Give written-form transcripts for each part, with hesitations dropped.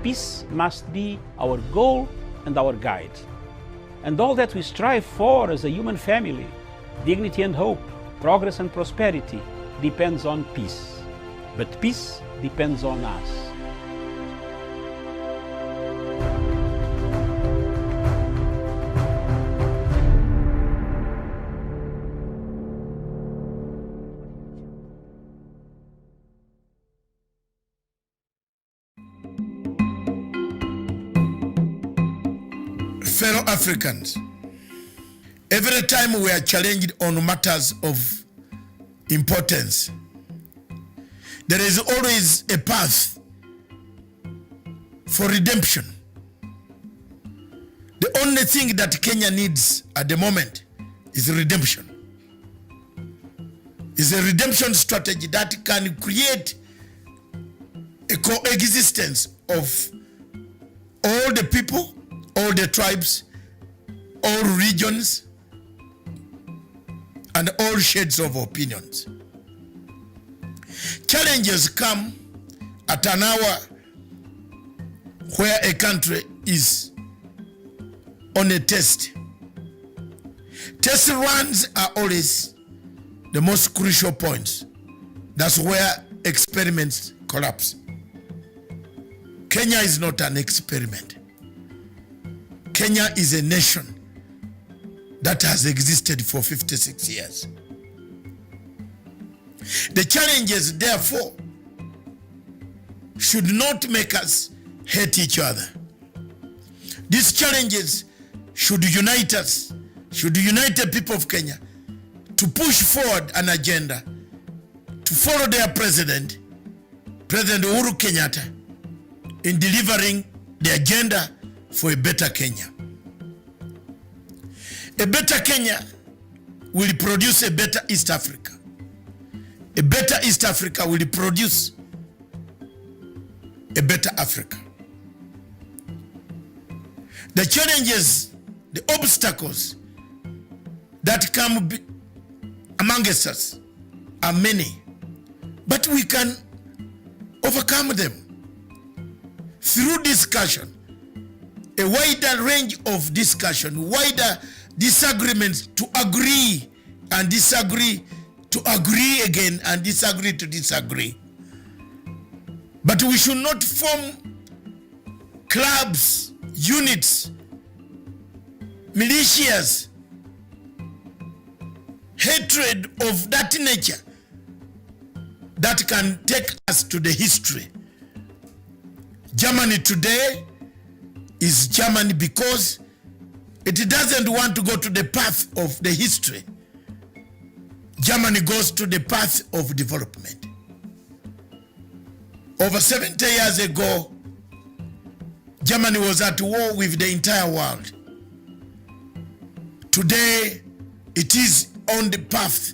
peace must be our goal and our guide. And all that we strive for as a human family, dignity and hope, progress and prosperity, depends on peace. But peace depends on us. Fellow Africans, every time we are challenged on matters of importance, there is always a path for redemption. The only thing that Kenya needs at the moment is redemption. It's a redemption strategy that can create a coexistence of all the people, all the tribes, all regions, and all shades of opinions. Challenges come at an hour where a country is on a test. Test runs are always the most crucial points. That's where experiments collapse. Kenya is not an experiment. Kenya is a nation that has existed for 56 years. The challenges, therefore, should not make us hate each other. These challenges should unite us, should unite the people of Kenya to push forward an agenda, to follow their president, President Uhuru Kenyatta, in delivering the agenda for a better Kenya. A better Kenya will produce a better East Africa. A better East Africa will produce a better Africa. The challenges, the obstacles that come amongst us are many, but we can overcome them through discussion, a wider range of discussion, wider disagreements to agree and disagree, to agree again and disagree to disagree. But we should not form clubs, units, militias, hatred of that nature that can take us to the history. Germany today is Germany because it doesn't want to go to the path of the history. Germany goes to the path of development. Over 70 years ago, Germany was at war with the entire world. Today, it is on the path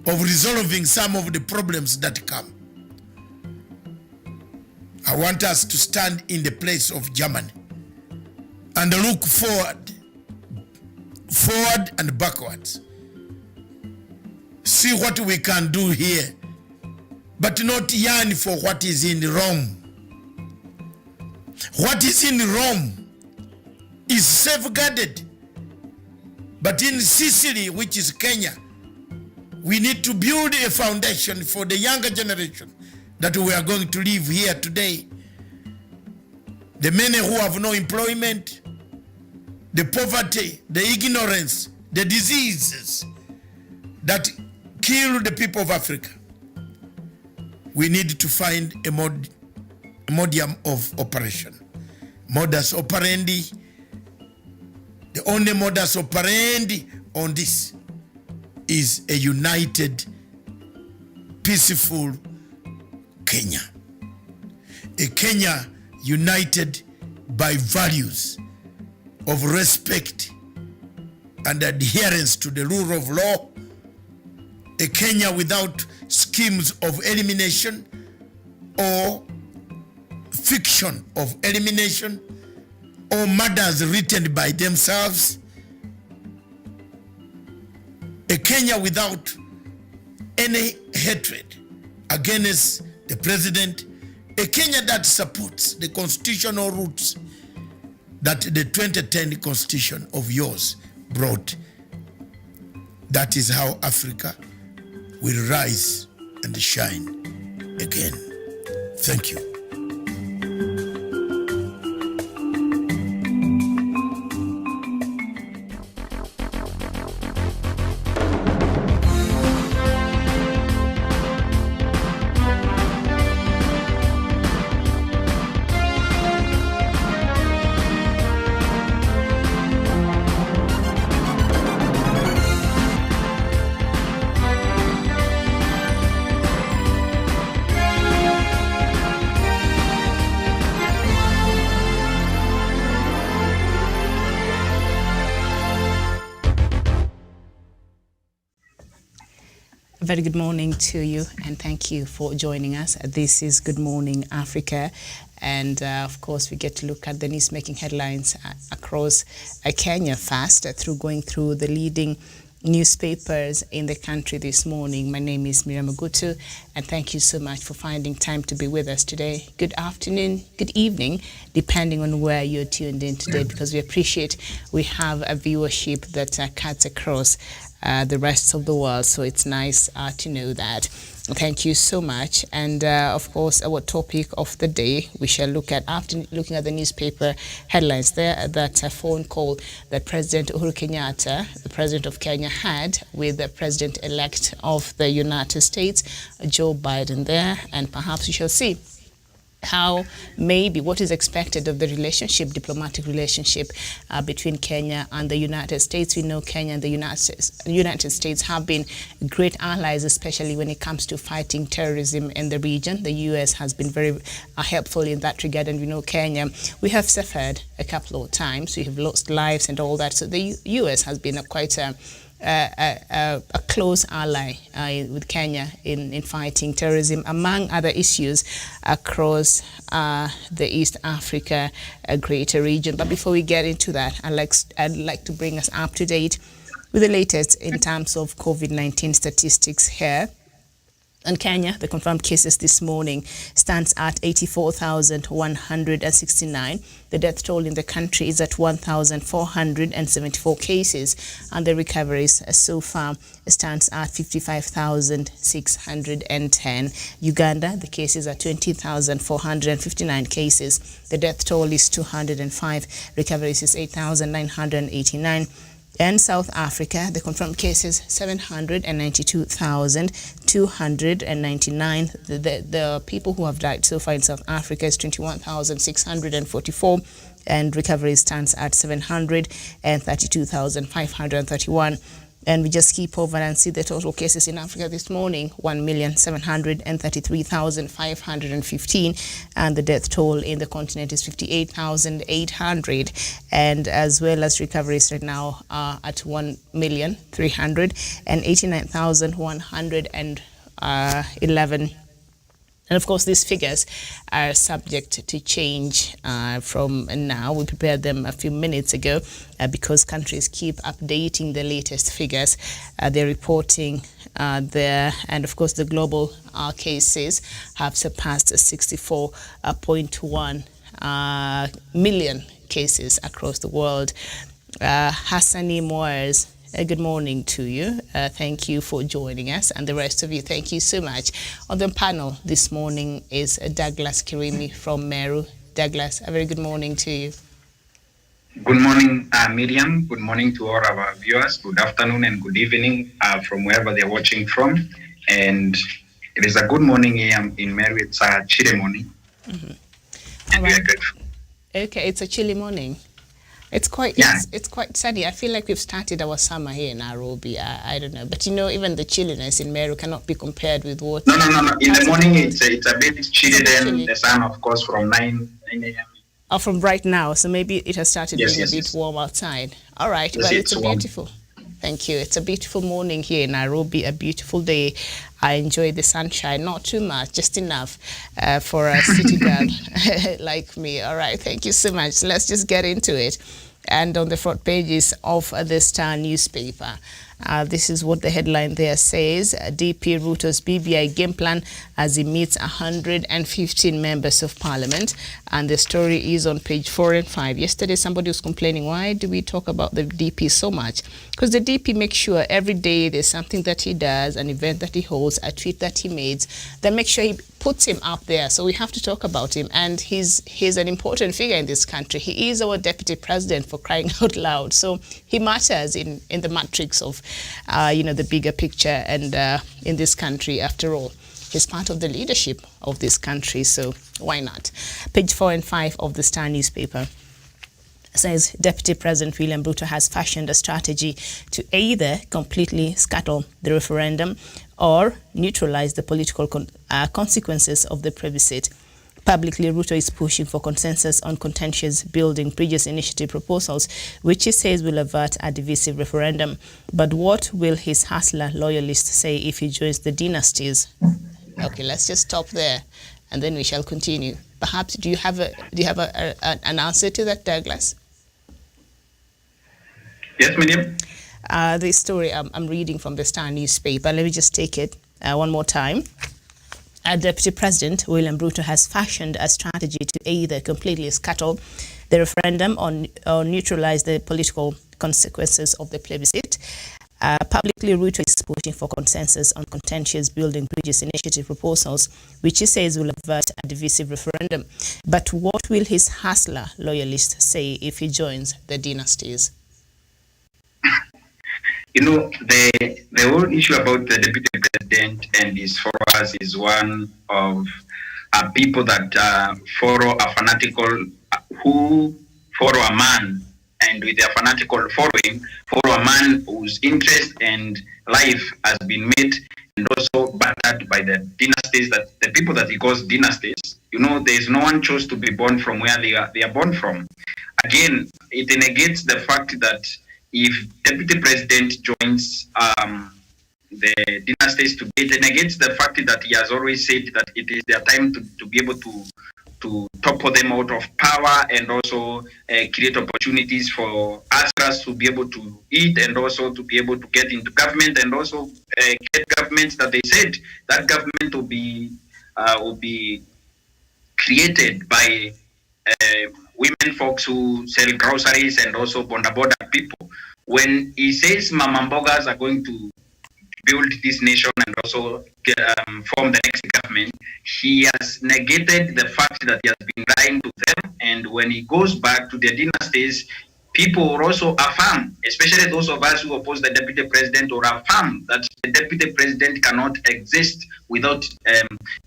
of resolving some of the problems that come. I want us to stand in the place of Germany and look forward and backwards. See what we can do here, but not yearn for what is in Rome. What is in Rome is safeguarded, but in Sicily, which is Kenya, we need to build a foundation for the younger generation that we are going to live here today. The many who have no employment, the poverty, the ignorance, the diseases that kill the people of Africa. We need to find a modium of operation. Modus operandi. The only modus operandi on this is a united, peaceful Kenya. A Kenya united by values of respect and adherence to the rule of law. A Kenya without schemes of elimination or fiction of elimination or murders written by themselves. A Kenya without any hatred against the president, A Kenya that supports the constitutional roots that the 2010 constitution of yours brought. That is how Africa will rise and shine again. Thank you. Very good morning to you, and thank you for joining us. This is Good Morning Africa, and of course we get to look at the news making headlines across Kenya first through going through the leading newspapers in the country this morning. My name is Miriam Agutu, and thank you so much for finding time to be with us today. Good afternoon, good evening, depending on where you're tuned in today, because we appreciate we have a viewership that cuts across the rest of the world, so it's nice to know that. Thank you so much. And of course, our topic of the day, we shall look at, after looking at the newspaper headlines there, that phone call that President Uhuru Kenyatta, the President of Kenya, had with the President-elect of the United States, Joe Biden there, and perhaps we shall see how maybe what is expected of the relationship, diplomatic relationship between Kenya and the United States. We know Kenya and the United States have been great allies, especially when it comes to fighting terrorism in the region. The U.S. has been very helpful in that regard, and we know Kenya, we have suffered a couple of times. We have lost lives and all that. So the U.S. has been quite a close ally with Kenya in fighting terrorism, among other issues across the East Africa greater region. But before we get into that, I'd like to bring us up to date with the latest in terms of COVID-19 statistics here. In Kenya, the confirmed cases this morning stands at 84,169. The death toll in the country is at 1,474 cases, and the recoveries so far stands at 55,610. Uganda, the cases are 20,459 cases. The death toll is 205. Recoveries is 8,989. And South Africa, the confirmed cases 792,299. The people who have died so far in South Africa is 21,644, and recovery stands at 732,531. And we just keep over and see the total cases in Africa this morning, 1,733,515. And the death toll in the continent is 58,800. And as well as recoveries right now are at 1,389,111. And of course, these figures are subject to change from now. We prepared them a few minutes ago because countries keep updating the latest figures. They're reporting there. And of course, the global cases have surpassed 64.1 million cases across the world. Hassani Moaz, good morning to you. Thank you for joining us, and the rest of you, thank you so much. On the panel this morning is Douglas Kirimi from Meru. Douglas, a very good morning to you. Good morning, Miriam. Good morning to all our viewers. Good afternoon and good evening from wherever they're watching from. And it is a good morning here in Meru. It's a chilly morning. Mm-hmm. And we are grateful. Okay, it's a chilly morning. It's quite it's quite sunny. I feel like we've started our summer here in Nairobi. I don't know, but you know, even the chilliness in Meru cannot be compared with what. No. In the morning, it's a bit chilly. Then the sun, of course, from 9 a.m. Oh, from right now. So maybe it has started being a bit warm outside. All right. Well, it's a beautiful. Thank you. It's a beautiful morning here in Nairobi. A beautiful day. I enjoy the sunshine, not too much, just enough for a city girl like me. All right, thank you so much. Let's just get into it. And on the front pages of the Star newspaper, This is what the headline there says. DP Ruto's BBI game plan as he meets 115 members of parliament. And the story is on page 4 and 5. Yesterday, somebody was complaining, why do we talk about the DP so much? Because the DP makes sure every day there's something that he does, an event that he holds, a tweet that he makes, that makes sure he puts him up there. So we have to talk about him. And he's an important figure in this country. He is our deputy president, for crying out loud. So he matters in the matrix of, the bigger picture and in this country, after all. He's part of the leadership of this country, so why not? Page 4 and 5 of the Star newspaper says Deputy President William Ruto has fashioned a strategy to either completely scuttle the referendum or neutralize the political consequences of the plebiscite. Publicly, Ruto is pushing for consensus on contentious building bridges initiative proposals, which he says will avert a divisive referendum. But what will his hustler loyalists say if he joins the dynasties? Okay, let's just stop there, and then we shall continue. Perhaps do you have an answer to that, Douglas? Yes, Miriam. The story I'm reading from the Star newspaper. Let me just take it one more time. Deputy President William Ruto has fashioned a strategy to either completely scuttle the referendum or neutralize the political consequences of the plebiscite. Publicly, Ruto is pushing for consensus on contentious building bridges initiative proposals, which he says will avert a divisive referendum. But what will his hustler loyalists say if he joins the dynasties? The whole issue about the deputy president and his followers is one of people that who follow a man, and with their fanatical following, follow a man whose interest and life has been made and also battered by the dynasties, that the people that he calls dynasties. There's no one chose to be born from where they are born from. Again, it negates the fact that if deputy president joins the dynasties today, it negates the fact that he has always said that it is their time to be able to topple them out of power and also create opportunities for others to be able to eat and also to be able to get into government and also get governments that they said that government will be created by women folks who sell groceries and also border people. When he says Mama Mbogas are going to build this nation and also form the next government, he has negated the fact that he has been lying to them. And when he goes back to their dynasties, people will also affirm, especially those of us who oppose the deputy president, or affirm that the deputy president cannot exist without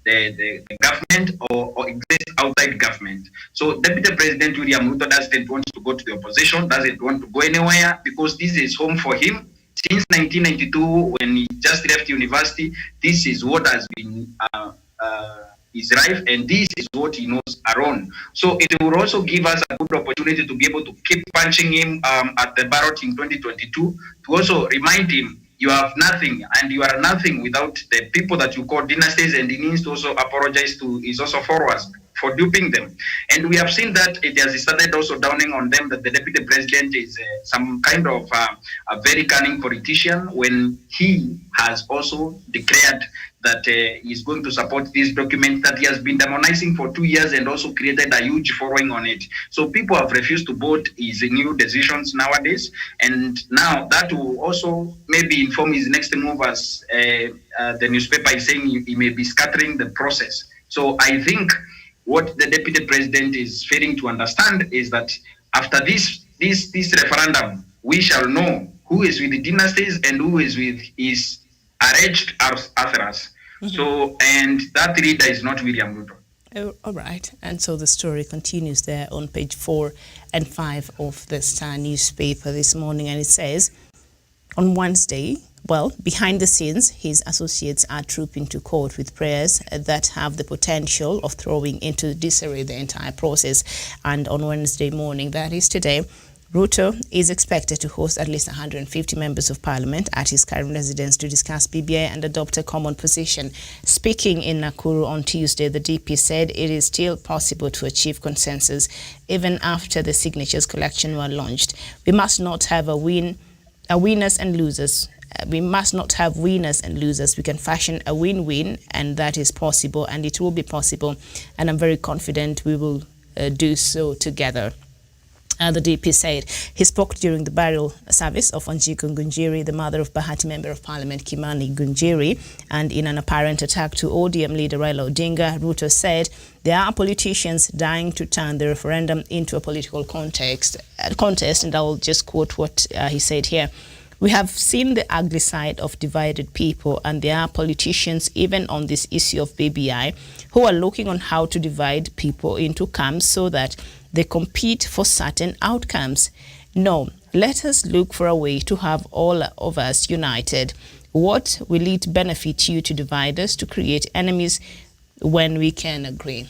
the government or exist outside government. So Deputy President William Ruto doesn't want to go to the opposition, doesn't want to go anywhere, because this is home for him. Since 1992, when he just left university, this is what has been his life, and this is what he knows around. So it will also give us a good opportunity to be able to keep punching him at the ballot in 2022, to also remind him, you have nothing, and you are nothing without the people that you call dynasties, and he needs to also apologize to his also followers for duping them. And we have seen that it has started also downing on them that the deputy president is some kind of a very cunning politician, when he has also declared that he's going to support this document that he has been demonizing for 2 years and also created a huge following on it. So people have refused to vote his new decisions nowadays, and now that will also maybe inform his next move, as the newspaper is saying he may be scattering the process. So I think what the deputy president is failing to understand is that after this referendum, we shall know who is with the dynasties and who is with his alleged authors. So, and that leader is not William Ruto. Oh, all right. And so the story continues there on page 4 and 5 of the Star newspaper this morning. And it says, on Wednesday, behind the scenes, his associates are trooping to court with prayers that have the potential of throwing into disarray the entire process. And on Wednesday morning, that is today, Ruto is expected to host at least 150 members of parliament at his current residence to discuss BBI and adopt a common position. Speaking in Nakuru on Tuesday, the DP said it is still possible to achieve consensus even after the signatures collection were launched. We must not have winners and losers we must not have winners and losers. We can fashion a win-win, and that is possible, and it will be possible. And I'm very confident we will do so together. The DP said. He spoke during the burial service of Wanjiku Ngunjiri, the mother of Bahati Member of Parliament Kimani Ngunjiri, and in an apparent attack to ODM leader Raila Odinga, Ruto said there are politicians dying to turn the referendum into a political contest, and I'll just quote what he said here. We have seen the ugly side of divided people, and there are politicians, even on this issue of BBI, who are looking on how to divide people into camps so that they compete for certain outcomes. No, let us look for a way to have all of us united. What will it benefit you to divide us, to create enemies when we can agree?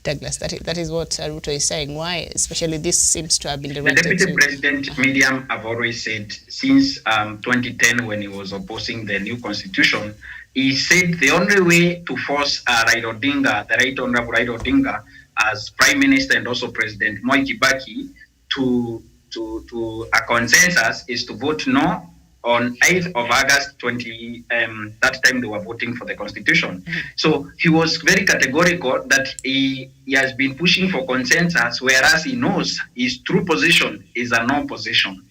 Douglas, that is what Ruto is saying. Why? Especially this seems to have been directed to... The Deputy President, Miriam, have always said since 2010 when he was opposing the new constitution, he said the only way to force Raila Odinga, the Right Honorable Raila Odinga, as Prime Minister and also President Moi Kibaki, to a consensus is to vote no on 8th of August 20, that time they were voting for the constitution. So he was very categorical that he has been pushing for consensus, whereas he knows his true position is a no position.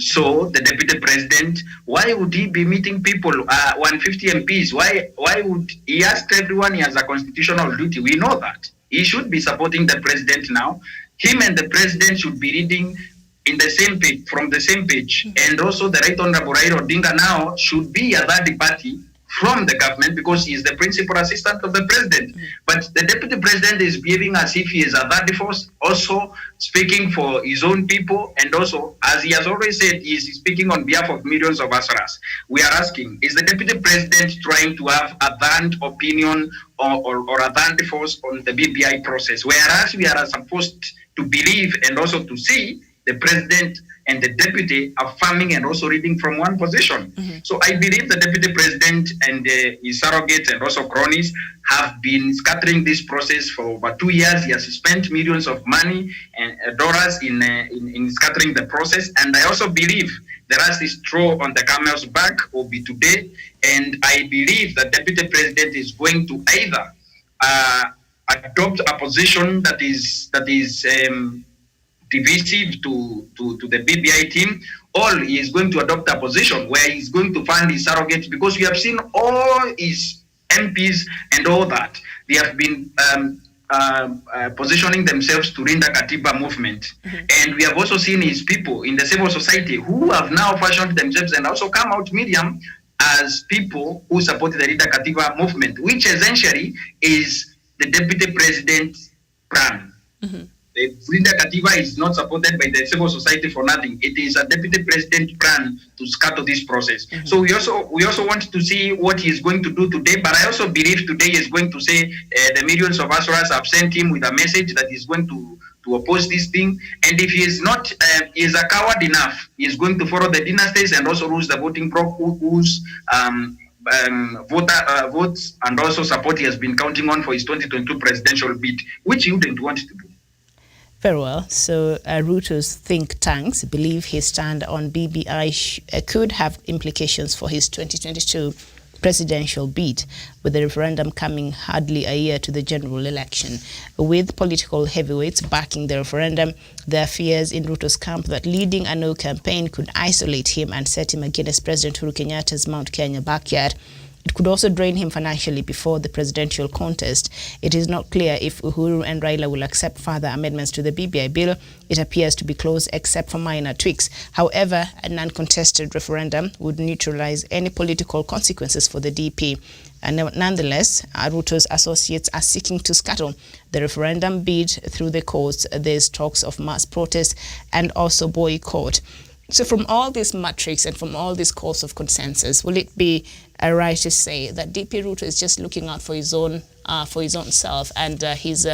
So the Deputy President, why would he be meeting people, 150 MPs? Why would he ask everyone he has a constitutional duty? We know that. He should be supporting the President now. Him and the President should be reading in the same page, from the same page. And also the Right Honorable Raila Odinga now should be a third party from the government because he is the principal assistant of the President. But the Deputy President is behaving as if he is a third force, also speaking for his own people, and also, as he has always said, he is speaking on behalf of millions of Asaras. We are asking, is the Deputy President trying to have a third opinion or a third force on the BBI process, whereas we are supposed to believe and also to see the President and the Deputy affirming and also reading from one position. So I believe the Deputy President and his surrogates and also cronies have been scattering this process for over 2 years. He has spent millions of money and dollars in scattering the process. And I also believe the last straw on the camel's back will be today. And I believe the Deputy President is going to either adopt a position that is divisive to the BBI team, or he is going to adopt a position where he's going to fund his surrogates, because we have seen all his MPs and all that. They have been positioning themselves to Rinda Katiba movement. And we have also seen his people in the civil society who have now fashioned themselves and also come out, Miriam, as people who support the Rinda Katiba movement, which essentially is the Deputy President's plan. The Rinda Katiba is not supported by the civil society for nothing. It is a Deputy President plan to scatter this process. So we also want to see what he is going to do today. But I also believe today he is going to say the millions of Asuras have sent him with a message that he's going to oppose this thing. And if he is not, he is a coward enough, he is going to follow the dynasties and also lose the voting whose votes and also support he has been counting on for his 2022 presidential bid, which he wouldn't want to do. Very well. So Ruto's think tanks believe his stand on BBI could have implications for his 2022 presidential bid, with the referendum coming hardly a year to the general election. With political heavyweights backing the referendum, there are fears in Ruto's camp that leading a no campaign could isolate him and set him against President Uhuru Kenyatta's Mount Kenya backyard. It could also drain him financially before the presidential contest. It is not clear if Uhuru and Raila will accept further amendments to the BBI bill. It appears to be close except for minor tweaks. However, a non-contested referendum would neutralize any political consequences for the DP. And nonetheless, Ruto's associates are seeking to scuttle the referendum bid through the courts. There's talks of mass protest and also boycott. So from all these metrics and from all these calls of consensus, will it be right to say that DP Ruto is just looking out for his own self and his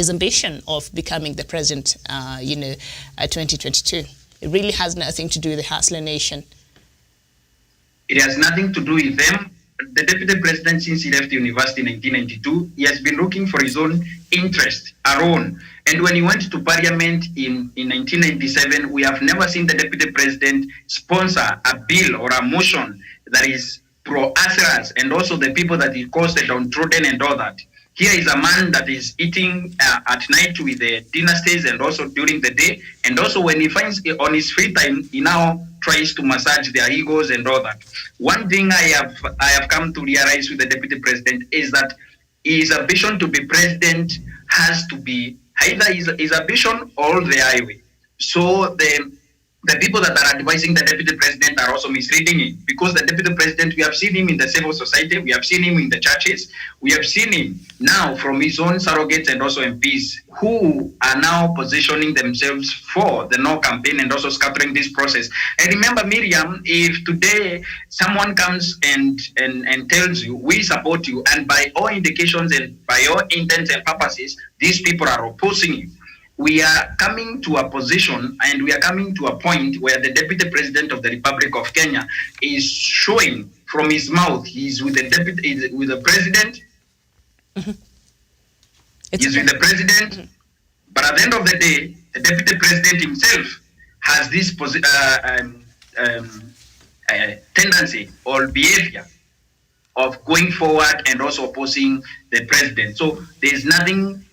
ambition of becoming the president, 2022? It really has nothing to do with the Hustler Nation. It has nothing to do with them. the deputy president, since he left university in 1992, he has been looking for his own interest alone. And when he went to parliament in 1997, we have never seen the deputy president sponsor a bill or a motion that is pro-Asras and also the people that he calls the downtrodden and all that. Here is a man that is eating at night with the dynasties and also during the day. And also when he finds on his free time, he now tries to massage their egos and all that. One thing I have come to realize with the deputy president is that his ambition to be president has to be either his ambition or the highway. So the people that are advising the deputy president are also misleading him, because the deputy president, we have seen him in the civil society, we have seen him in the churches, we have seen him now from his own surrogates and also MPs who are now positioning themselves for the no campaign and also scattering this process. And remember, Miriam, if today someone comes and tells you, we support you, and by all indications and by all intents and purposes, these people are opposing you, we are coming to a position and we are coming to a point where the deputy president of the Republic of Kenya is showing from his mouth he's with the deputy, with the president, he's with the president, but at the end of the day, the deputy president himself has this tendency or behavior of going forward and also opposing the president. So there's nothing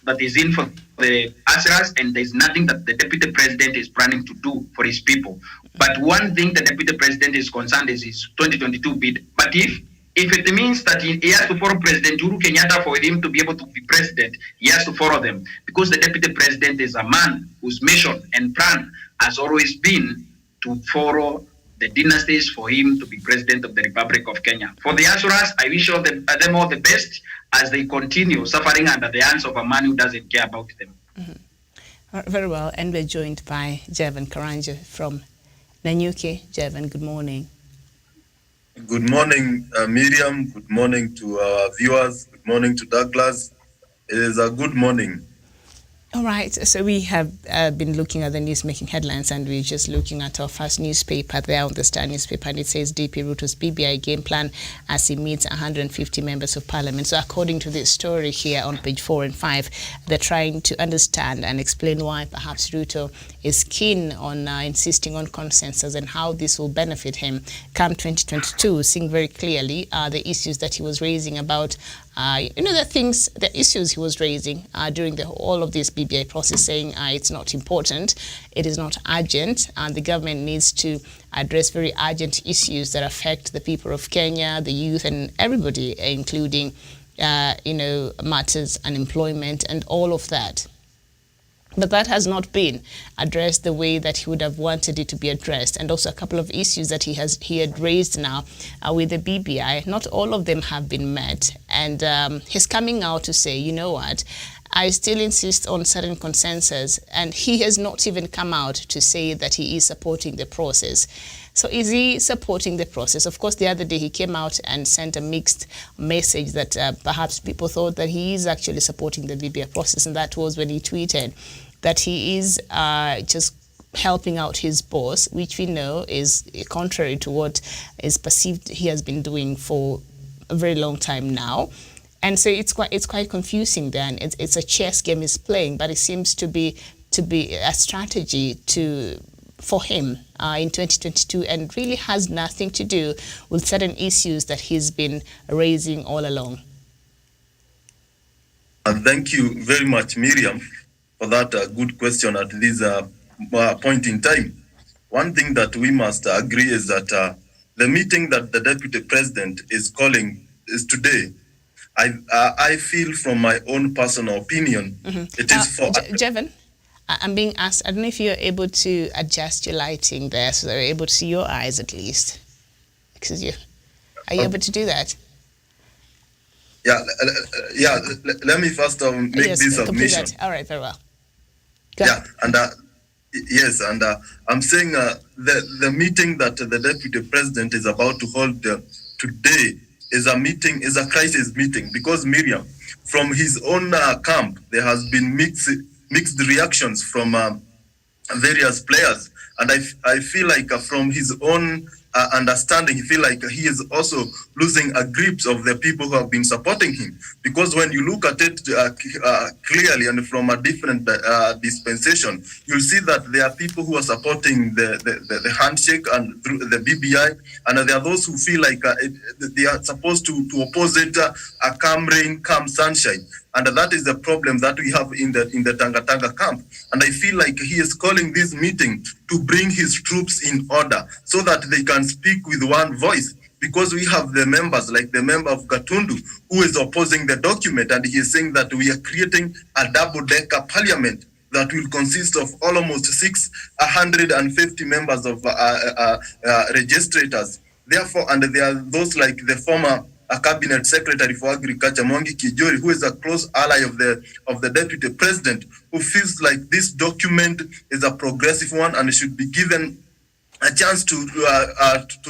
that is in for the Asras, and there's nothing that the deputy president is planning to do for his people. But one thing the deputy president is concerned is his 2022 bid. But if it means that he has to follow President Uhuru Kenyatta for him to be able to be president, he has to follow them, because the deputy president is a man whose mission and plan has always been to follow the dynasties for him to be president of the Republic of Kenya. For the Asuras, I wish them all the best as they continue suffering under the hands of a man who doesn't care about them. Very well, and we're joined by Jevan Karanja from Nanyuki. Jevan, good morning. Good morning, Miriam. Good morning to our viewers. Good morning to Douglas. It is a good morning. All right, so we have been looking at the news making headlines, and we're just looking at our first newspaper there on the Star newspaper, and it says DP Ruto's BBI game plan as he meets 150 members of parliament. So according to this story here on page 4 and 5, they're trying to understand and explain why perhaps Ruto is keen on insisting on consensus and how this will benefit him come 2022, seeing very clearly the issues that he was raising about the issues he was raising during all of this BBI process, saying it's not important, it is not urgent, and the government needs to address very urgent issues that affect the people of Kenya, the youth, and everybody, including, matters, unemployment, and all of that. But that has not been addressed the way that he would have wanted it to be addressed. And also a couple of issues that he had raised now with the BBI, not all of them have been met. And he's coming out to say, you know what, I still insist on certain consensus. And he has not even come out to say that he is supporting the process. So is he supporting the process? Of course, the other day he came out and sent a mixed message that perhaps people thought that he is actually supporting the BBI process. And that was when he tweeted that he is just helping out his boss, which we know is contrary to what is perceived he has been doing for a very long time now. And so it's quite confusing then. It's a chess game he's playing, but it seems to be a strategy for him in 2022, and really has nothing to do with certain issues that he's been raising all along. Thank you very much, Miriam, for that good question at this point in time. One thing that we must agree is that the meeting that the deputy president is calling is today. I feel from my own personal opinion, it is for... Jevan, I'm being asked, I don't know if you're able to adjust your lighting there so that we're able to see your eyes at least. Excuse you. Are you able to do that? Yeah, let me first make this submission. All right, very well. Yes, and I'm saying the meeting that the deputy president is about to hold today is a crisis meeting, because Miriam, from his own camp, there has been mixed reactions from various players, and I feel like from his own understanding. He feel like he is also losing a grip of the people who have been supporting him. Because when you look at it clearly and from a different dispensation, you'll see that there are people who are supporting the handshake and through the BBI, and there are those who feel like they are supposed to oppose it, come rain, come sunshine. And that is the problem that we have in the Tanga camp. And I feel like he is calling this meeting to bring his troops in order so that they can speak with one voice. Because we have the members, like the member of Gatundu, who is opposing the document, and he is saying that we are creating a double-decker parliament that will consist of almost 650 members of registrators. Therefore, and there are those like the former cabinet secretary for agriculture, Mwangi Kijori, who is a close ally of the deputy president, who feels like this document is a progressive one and should be given a chance to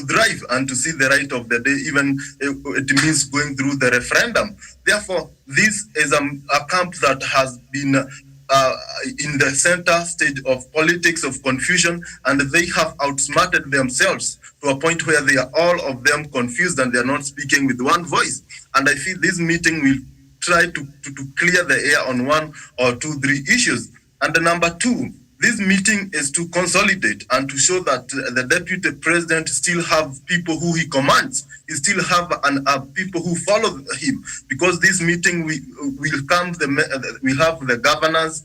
drive and to see the right of the day, even it means going through the referendum. Therefore, this is a camp that has been in the center stage of politics of confusion, and they have outsmarted themselves to a point where they are all of them confused and they are not speaking with one voice. And I feel this meeting will try to clear the air on one or two, three issues. And the number two, this meeting is to consolidate and to show that the deputy president still have people who he commands. He still have people who follow him, because this meeting will come. We have the governors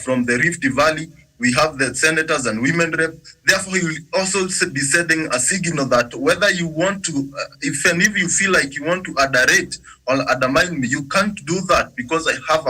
from the Rift Valley. We have the senators and women rep. Therefore, he will also be sending a signal that whether you want to, if you feel like you want to adorate or undermine me, you can't do that, because I have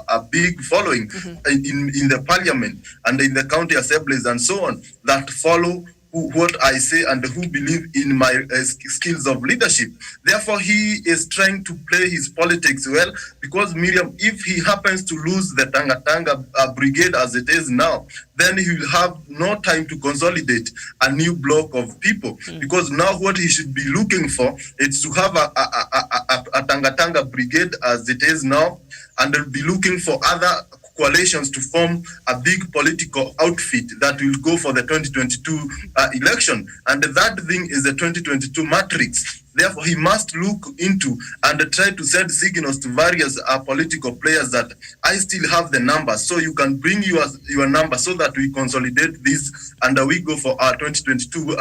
a big following in the parliament and in the county assemblies and so on that follow what I say and who believe in my skills of leadership. Therefore, he is trying to play his politics well, because Miriam, if he happens to lose the Tanga brigade as it is now, then he will have no time to consolidate a new block of people. Because now what he should be looking for is to have a Tanga brigade as it is now, and they'll be looking for other coalitions to form a big political outfit that will go for the 2022 election. And that thing is the 2022 matrix. Therefore, he must look into and try to send signals to various political players that I still have the numbers, so you can bring your number so that we consolidate this and we go for our 2022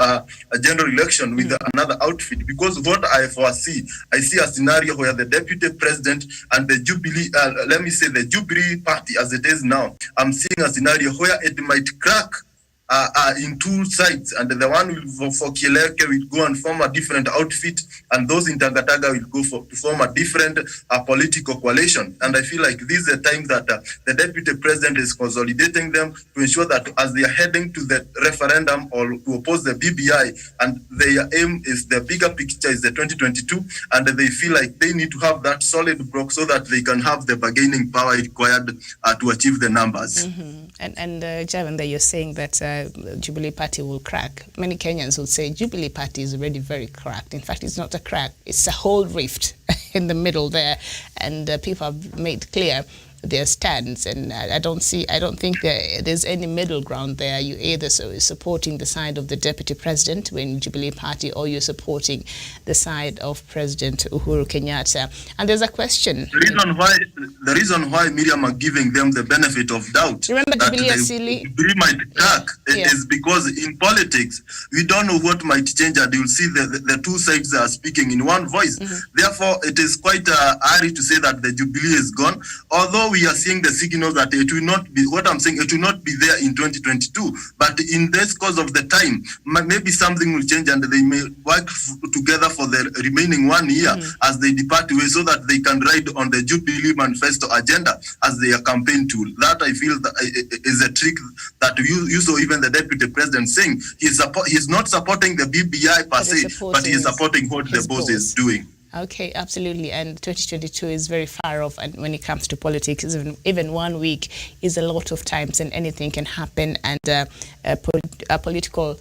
general election with another outfit. Because what I foresee, I see a scenario where the deputy president and the Jubilee, the Jubilee party as it is now, I'm seeing a scenario where it might crack in two sides, and the one for Kieleke will go and form a different outfit, and those in Tangataga will go to form a different political coalition. And I feel like this is a time that the deputy president is consolidating them to ensure that as they are heading to the referendum or to oppose the BBI, and their aim is the bigger picture is the 2022, and they feel like they need to have that solid block so that they can have the bargaining power required to achieve the numbers. And Javanda, you're saying that Jubilee Party will crack. Many Kenyans would say Jubilee Party is already very cracked. In fact, it's not a crack, it's a whole rift in the middle there, and people have made clear their stands, and I don't think there's any middle ground there. You either supporting the side of the deputy president when Jubilee Party, or you're supporting the side of President Uhuru Kenyatta. And there's a question. The reason why Miriam are giving them the benefit of doubt, remember Jubilee might crack, is because in politics we don't know what might change, and you'll see the two sides are speaking in one voice. Therefore, it is quite early to say that the Jubilee is gone, although we are seeing the signals that it will not be, what I'm saying, it will not be there in 2022. But in this course of the time, maybe something will change and they may work together for the remaining 1 year as they depart away, so that they can ride on the Jubilee Manifesto agenda as their campaign tool. That I feel that is a trick that you saw even the deputy president saying he's not supporting the BBI per se, but he is supporting what the boss is doing. Okay, absolutely. And 2022 is very far off, and when it comes to politics, even 1 week is a lot of times, and anything can happen. And a political,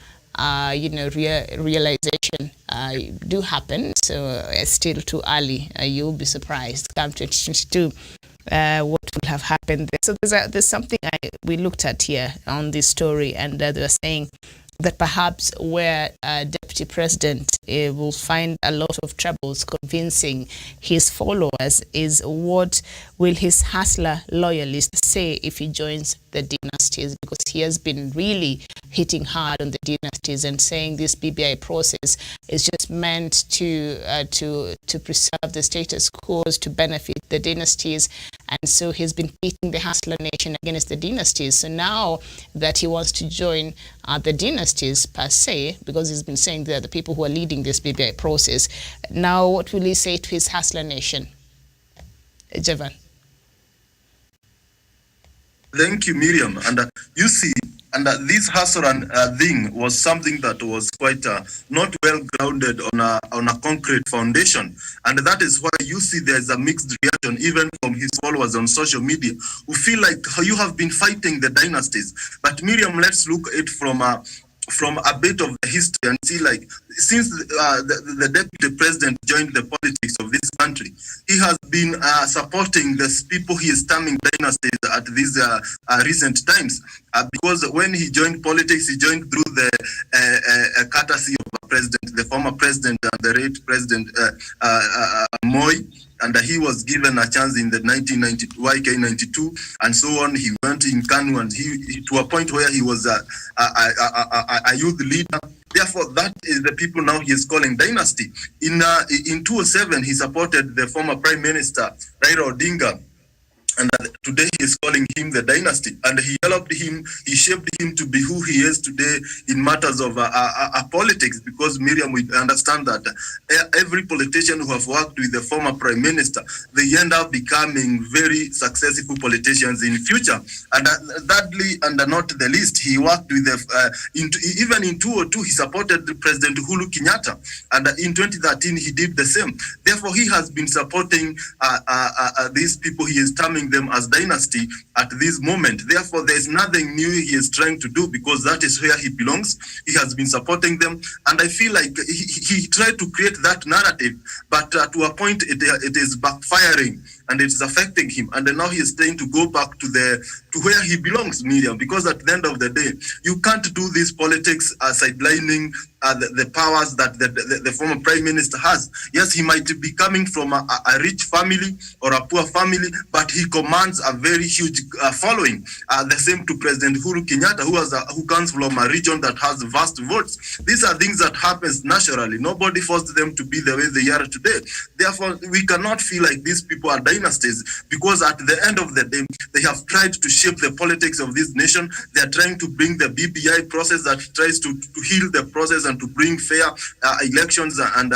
realization do happen. So it's still too early. You'll be surprised come 2022. What will have happened there. So there's something we looked at here on this story, and they were saying that perhaps where Deputy President will find a lot of troubles convincing his followers is what will his hustler loyalists say if he joins the dynasties, because he has been really hitting hard on the dynasties and saying this BBI process is just meant to preserve the status quo, to benefit the dynasties, and so he's been pitting the hustler nation against the dynasties. So now that he wants to join the dynasties per se, because he's been saying they're the people who are leading this BBI process, now what will he say to his hustler nation? Jevan. Thank you, Miriam. And you see, and this Hasran thing was something that was quite not well grounded on a concrete foundation, and that is why you see there's a mixed reaction even from his followers on social media, who feel like you have been fighting the dynasties. But Miriam, let's look at it from a bit of the history and see, like, since the deputy president joined the politics of this country, he has been supporting the people he is terming dynasties at these recent times. Because when he joined politics, he joined through the courtesy of the president, the former president, the late president Moi. And he was given a chance in the 1990 YK92 and so on. He went in Kanu, and he to a point where he was a youth leader. Therefore, that is the people now he is calling dynasty. In 2007, he supported the former Prime Minister Raila Odinga. And today he is calling him the dynasty, and he developed him, he shaped him to be who he is today in matters of politics. Because Miriam, we understand that every politician who have worked with the former prime minister, they end up becoming very successful politicians in future. And thirdly, and not the least, he worked with even in 2002 he supported President Uhuru Kenyatta, and in 2013 he did the same. Therefore, he has been supporting these people he is terming them as dynasty at this moment. Therefore, there is nothing new he is trying to do, because that is where he belongs. He has been supporting them, and I feel like he tried to create that narrative, but to a point it is backfiring and it is affecting him. And now he is trying to go back to where he belongs, Miriam, because at the end of the day, you can't do this politics sidelining the powers that the former prime minister has. Yes, he might be coming from a rich family or a poor family, but he commands a very huge following. The same to President Uhuru Kenyatta, who comes from a region that has vast votes. These are things that happens naturally. Nobody forced them to be the way they are today. Therefore, we cannot feel like these people are dynasties, because at the end of the day, they have tried to shape the politics of this nation. They are trying to bring the BBI process that tries to heal the process and to bring fair elections and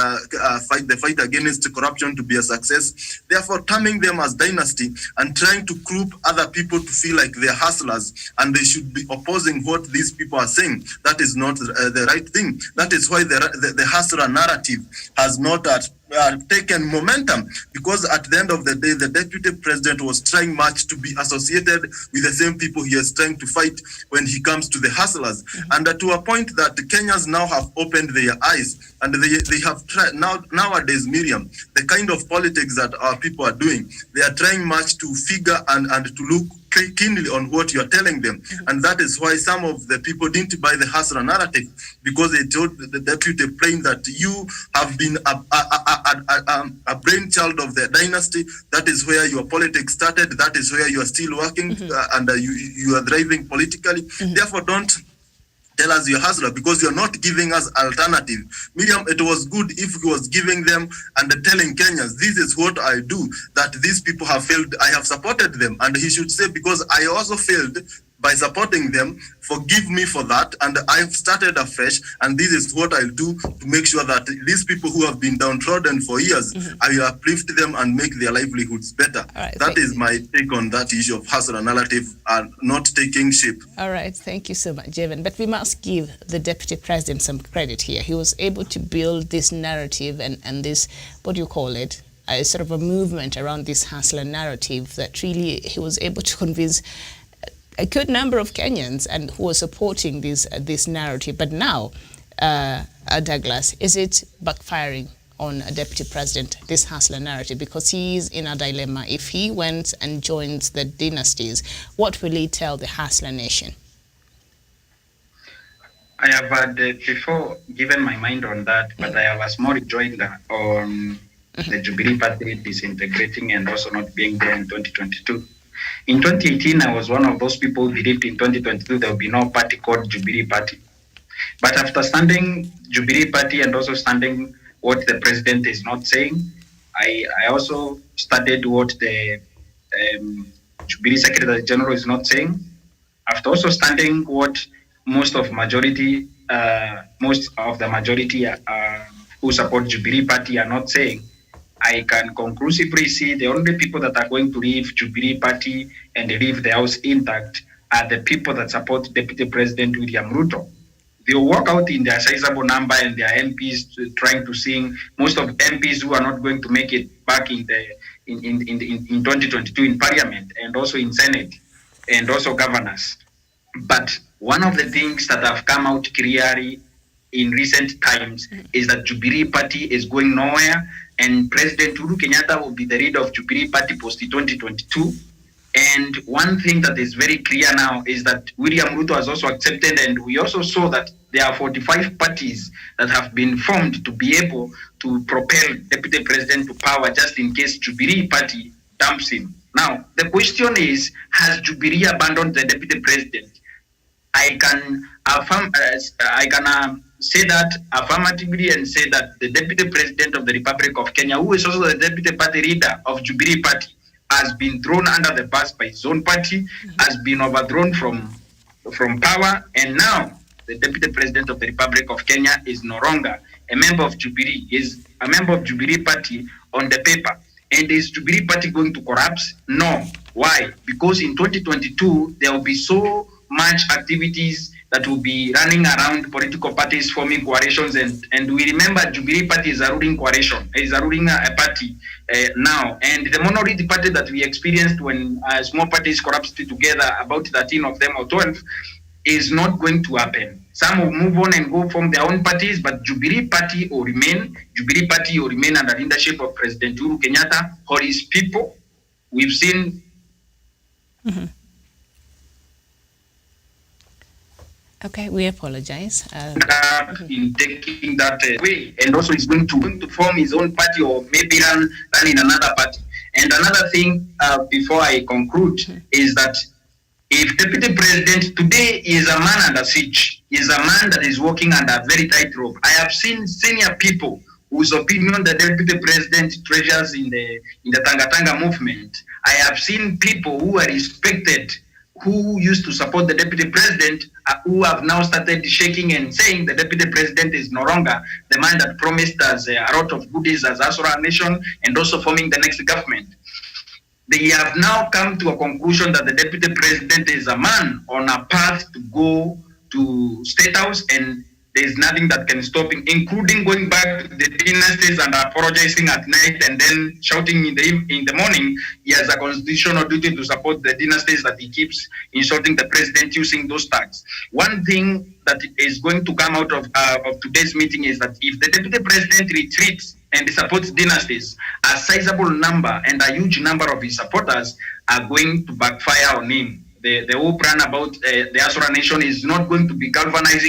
fight the fight against corruption to be a success. Therefore, terming them as dynasty and trying to group other people to feel like they're hustlers and they should be opposing what these people are saying, that is not the right thing. That is why the hustler narrative has not taken momentum, because at the end of the day, the deputy president was trying much to be associated with the same people he is trying to fight when he comes to the hustlers. And to a point that Kenyans now have opened their eyes, and they have tried nowadays, Miriam, the kind of politics that our people are doing, they are trying much to figure and to look keenly on what you are telling them. And that is why some of the people didn't buy the hustler narrative, because they told the deputy plain that you have been a brainchild of the dynasty. That is where your politics started. That is where you are still working and you are thriving politically. Therefore, don't tell us you're hustler, because you're not giving us alternative. Miriam, it was good if he was giving them and telling Kenyans, this is what I do, that these people have failed, I have supported them. And he should say, because I also failed by supporting them, forgive me for that, and I've started afresh, and this is what I'll do to make sure that these people who have been downtrodden for years, I will uplift them and make their livelihoods better. Right, that is my take on that issue of hustler narrative and not taking shape. All right, thank you so much, Jevan. But we must give the deputy president some credit here. He was able to build this narrative and this, what do you call it, a sort of a movement around this hustler narrative that really he was able to convince a good number of Kenyans and who are supporting this narrative. But now, Douglas, is it backfiring on a deputy president, this hustler narrative? Because he is in a dilemma. If he went and joins the dynasties, what will he tell the hustler nation? I have had before given my mind on that, but I have a small rejoinder on the Jubilee Party disintegrating and also not being there in 2022. In 2018, I was one of those people who believed in 2022 there will be no party called Jubilee Party. But after standing Jubilee Party and also standing what the president is not saying, I also studied what the Jubilee Secretary General is not saying. After also studying what most of the majority who support Jubilee Party are not saying, I can conclusively see the only people that are going to leave Jubilee Party and leave the house intact are the people that support Deputy President William Ruto. They will walk out in their sizable number and their MPs trying to sing. Most of MPs who are not going to make it back in 2022 in Parliament and also in Senate and also governors. But one of the things that have come out clearly in recent times is that Jubilee Party is going nowhere, and President Uhuru Kenyatta will be the leader of Jubilee Party post 2022. And one thing that is very clear now is that William Ruto has also accepted, and we also saw that there are 45 parties that have been formed to be able to propel Deputy President to power just in case Jubilee Party dumps him. Now, the question is, has Jubilee abandoned the Deputy President? I can say that affirmatively and say that the Deputy President of the Republic of Kenya, who is also the Deputy Party leader of Jubilee Party, has been thrown under the bus by his own party, has been overthrown from power, and now the Deputy President of the Republic of Kenya is no longer a member of Jubilee. He is a member of Jubilee Party on the paper. And is Jubilee Party going to collapse? No. Why? Because in 2022, there will be so much activities that will be running around political parties forming coalitions, and we remember Jubilee Party is a ruling coalition, is a ruling party now, and the minority party that we experienced when small parties collapsed together, about 13 of them or 12, is not going to happen. Some will move on and go form their own parties, but Jubilee Party will remain. Jubilee Party will remain under leadership of President Uhuru Kenyatta or his people. We've seen. Okay, we apologize. In taking that way, and also he's going to form his own party or maybe run in another party. And another thing, before I conclude, is that if Deputy President today is a man under siege, is a man that is working under a very tight rope. I have seen senior people whose opinion the Deputy President treasures in the Tanga movement. I have seen people who are respected, who used to support the Deputy President, who have now started shaking and saying the Deputy President is no longer the man that promised us a lot of goodies as Asura Nation and also forming the next government. They have now come to a conclusion that the Deputy President is a man on a path to go to State House, and there's nothing that can stop him, including going back to the dynasties and apologizing at night and then shouting in the morning. He has a constitutional duty to support the dynasties that he keeps insulting the president using those tags. One thing that is going to come out of today's meeting is that if the Deputy President retreats and supports dynasties, a sizable number and a huge number of his supporters are going to backfire on him. The whole plan about the Asura Nation is not going to be galvanized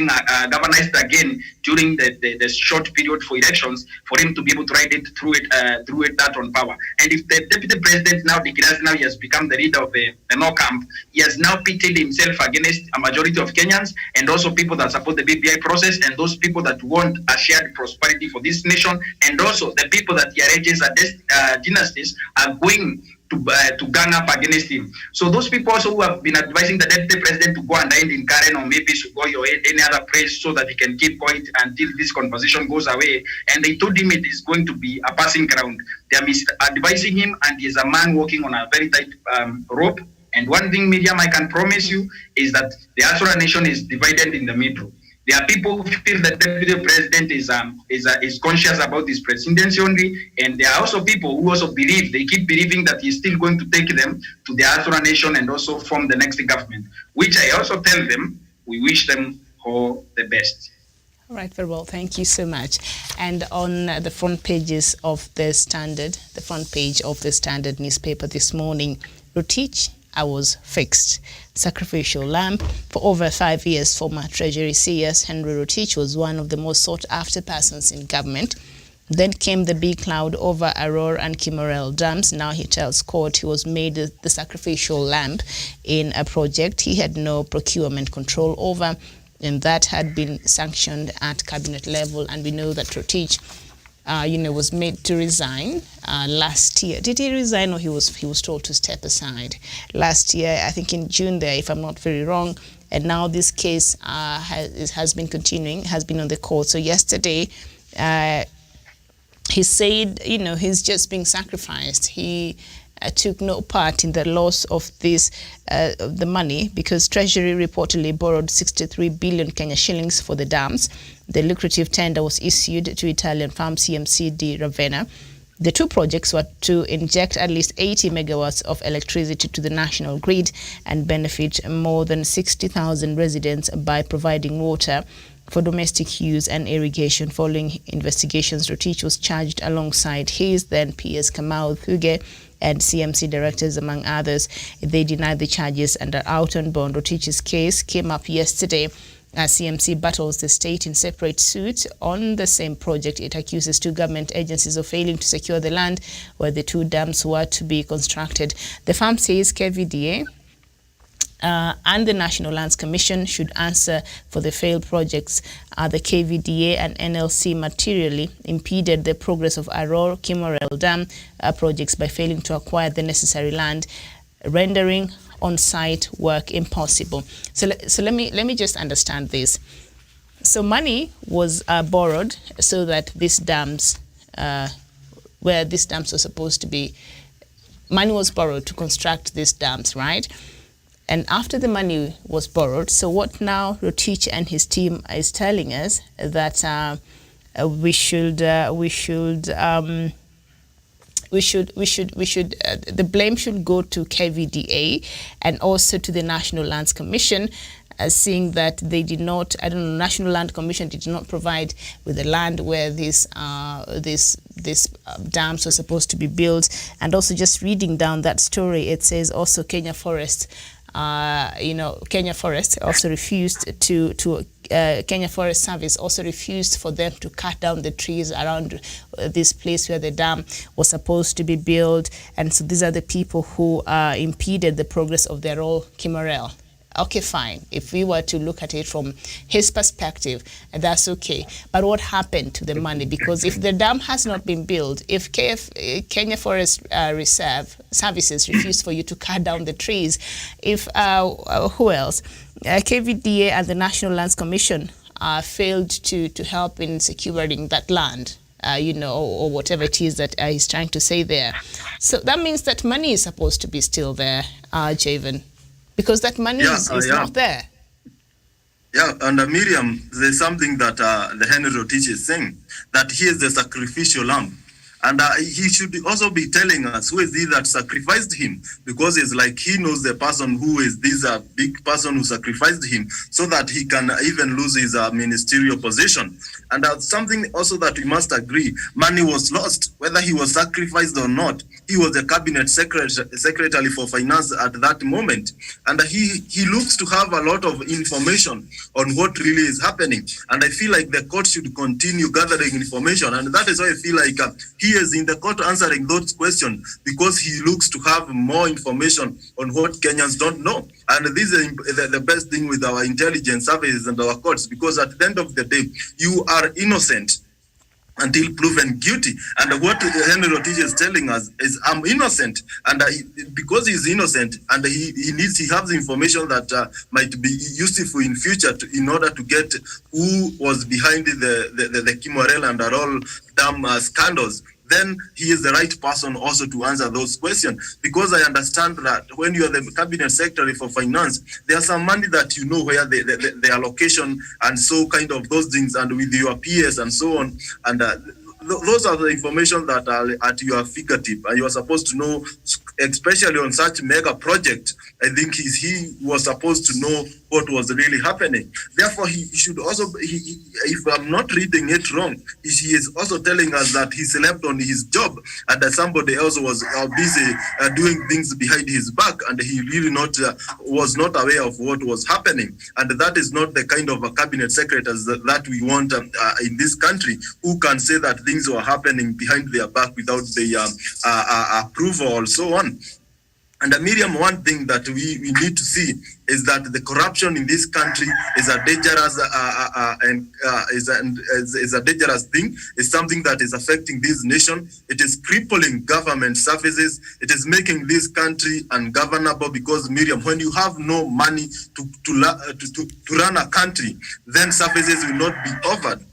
again during the short period for elections for him to be able to ride it through that on power. And if the Deputy President now declares now he has become the leader of the no camp, he has now pitted himself against a majority of Kenyans and also people that support the BBI process and those people that want a shared prosperity for this nation, and also the people that he alleges are dynasties are going to gang up against him. So those people also who have been advising the Deputy President to go and end in Karen or maybe Sugoi or any other place so that he can keep quiet until this conversation goes away, and they told him it is going to be a passing ground. They are advising him, and he is a man walking on a very tight rope. And one thing, Miriam, I can promise you is that the Asura Nation is divided in the middle. There are people who feel that the Deputy President is conscious about his presidency only, and there are also people who also they keep believing that he's still going to take them to the Asura Nation and also form the next government, which I also tell them, we wish them all the best. All right, very well. Thank you so much. And on the front page of the Standard newspaper this morning, Rotich was fixed. Sacrificial lamb. For over 5 years, former Treasury CS Henry Rotich was one of the most sought-after persons in government. Then came the big cloud over Aurora and Kimorel dams. Now he tells court he was made the sacrificial lamb in a project he had no procurement control over, and that had been sanctioned at cabinet level. And we know that Rotich was made to resign last year. Did he resign, or he was told to step aside last year? I think in June there, if I'm not very wrong. And now this case has been continuing, has been on the court. So yesterday, he said, he's just being sacrificed. He took no part in the loss of the money, because Treasury reportedly borrowed 63 billion Kenya shillings for the dams. The lucrative tender was issued to Italian firm CMC di Ravenna. The two projects were to inject at least 80 megawatts of electricity to the national grid and benefit more than 60,000 residents by providing water for domestic use and irrigation. Following investigations, Rotich was charged alongside his then PS Kamau Thuge and CMC directors, among others. They denied the charges and are out on bond. Rotich's case came up yesterday as CMC battles the state in separate suits on the same project. It accuses two government agencies of failing to secure the land where the two dams were to be constructed. The firm says KVDA and the National Lands Commission should answer for the failed projects. The KVDA and NLC materially impeded the progress of Aurora Kimorel Dam projects by failing to acquire the necessary land, rendering on-site work impossible. So let me just understand this. So money was borrowed so that these dams, where these dams were supposed to be, money was borrowed to construct these dams, right? And after the money was borrowed, so what now Rotich and his team is telling us that the blame should go to KVDA and also to the National Lands Commission, seeing that they did not, National Land Commission did not provide with the land where these dams were supposed to be built. And also just reading down that story, it says also Kenya Forest. Kenya Forest also refused Kenya Forest Service also refused for them to cut down the trees around this place where the dam was supposed to be built. And so these are the people who impeded the progress of their role, Kimorel. Okay, fine. If we were to look at it from his perspective, that's okay. But what happened to the money? Because if the dam has not been built, if Kenya Forest Reserve Services refused for you to cut down the trees, if who else? KVDA and the National Lands Commission failed to help in securing that land, or whatever it is that he's trying to say there. So that means that money is supposed to be still there, Javen. Because that money is not there. Yeah, and Miriam, there's something that the Henry Rotich is saying, that he is the sacrificial lamb. And he should also be telling us who is he that sacrificed him, because it's like he knows the person who is this big person who sacrificed him, so that he can even lose his ministerial position. And something also that we must agree, money was lost, whether he was sacrificed or not. He was the cabinet secretary for finance at that moment. And he looks to have a lot of information on what really is happening. And I feel like the court should continue gathering information. And that is why I feel like he is in the court answering those questions, because he looks to have more information on what Kenyans don't know. And this is the best thing with our intelligence services and our courts, because at the end of the day, you are innocent until proven guilty. And what Henry Rotich is telling us is, I'm innocent, and because he's innocent, and he has information that might be useful in future in order to get who was behind the Kimorel and Aurora dam scandals, then he is the right person also to answer those questions. Because I understand that when you are the cabinet secretary for finance, there's some money that you know where the allocation and so kind of those things, and with your PS and so on. And those are the information that are at your fingertip, and you are supposed to know, especially on such mega project. I think he was supposed to know what was really happening. Therefore, he should also, if I'm not reading it wrong, he is also telling us that he slept on his job and that somebody else was busy doing things behind his back, and he really was not aware of what was happening. And that is not the kind of a cabinet secretaries that we want in this country, who can say that things were happening behind their back without their approval or so on. And Miriam, one thing that we need to see is that the corruption in this country is a dangerous is a dangerous thing. It's something that is affecting this nation. It is crippling government services. It is making this country ungovernable, because Miriam, when you have no money to run a country, then services will not be offered.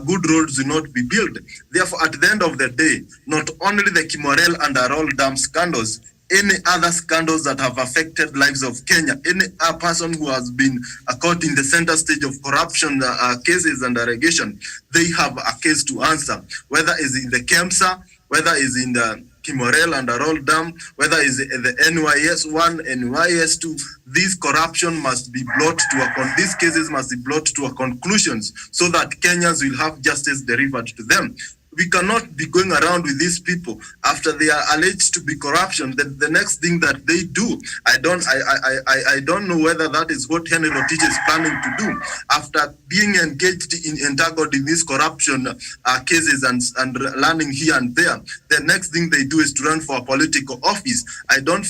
Good roads will not be built. Therefore, at the end of the day, not only the Kimorel and Arol Dam scandals, any other scandals that have affected lives of Kenya, any person who has been caught in the center stage of corruption cases and allegation, they have a case to answer, whether it's in the KEMSA, whether it's in the Kimorel and Arol Dam, whether it's the NYS1, NYS2, this corruption must be brought to these cases must be brought to a conclusion, so that Kenyans will have justice delivered to them. We cannot be going around with these people after they are alleged to be corruption. The next thing that they do, I don't know whether that is what Henry Rotich is planning to do. After being engaged entangled in these corruption cases and learning here and there, the next thing they do is to run for a political office. I don't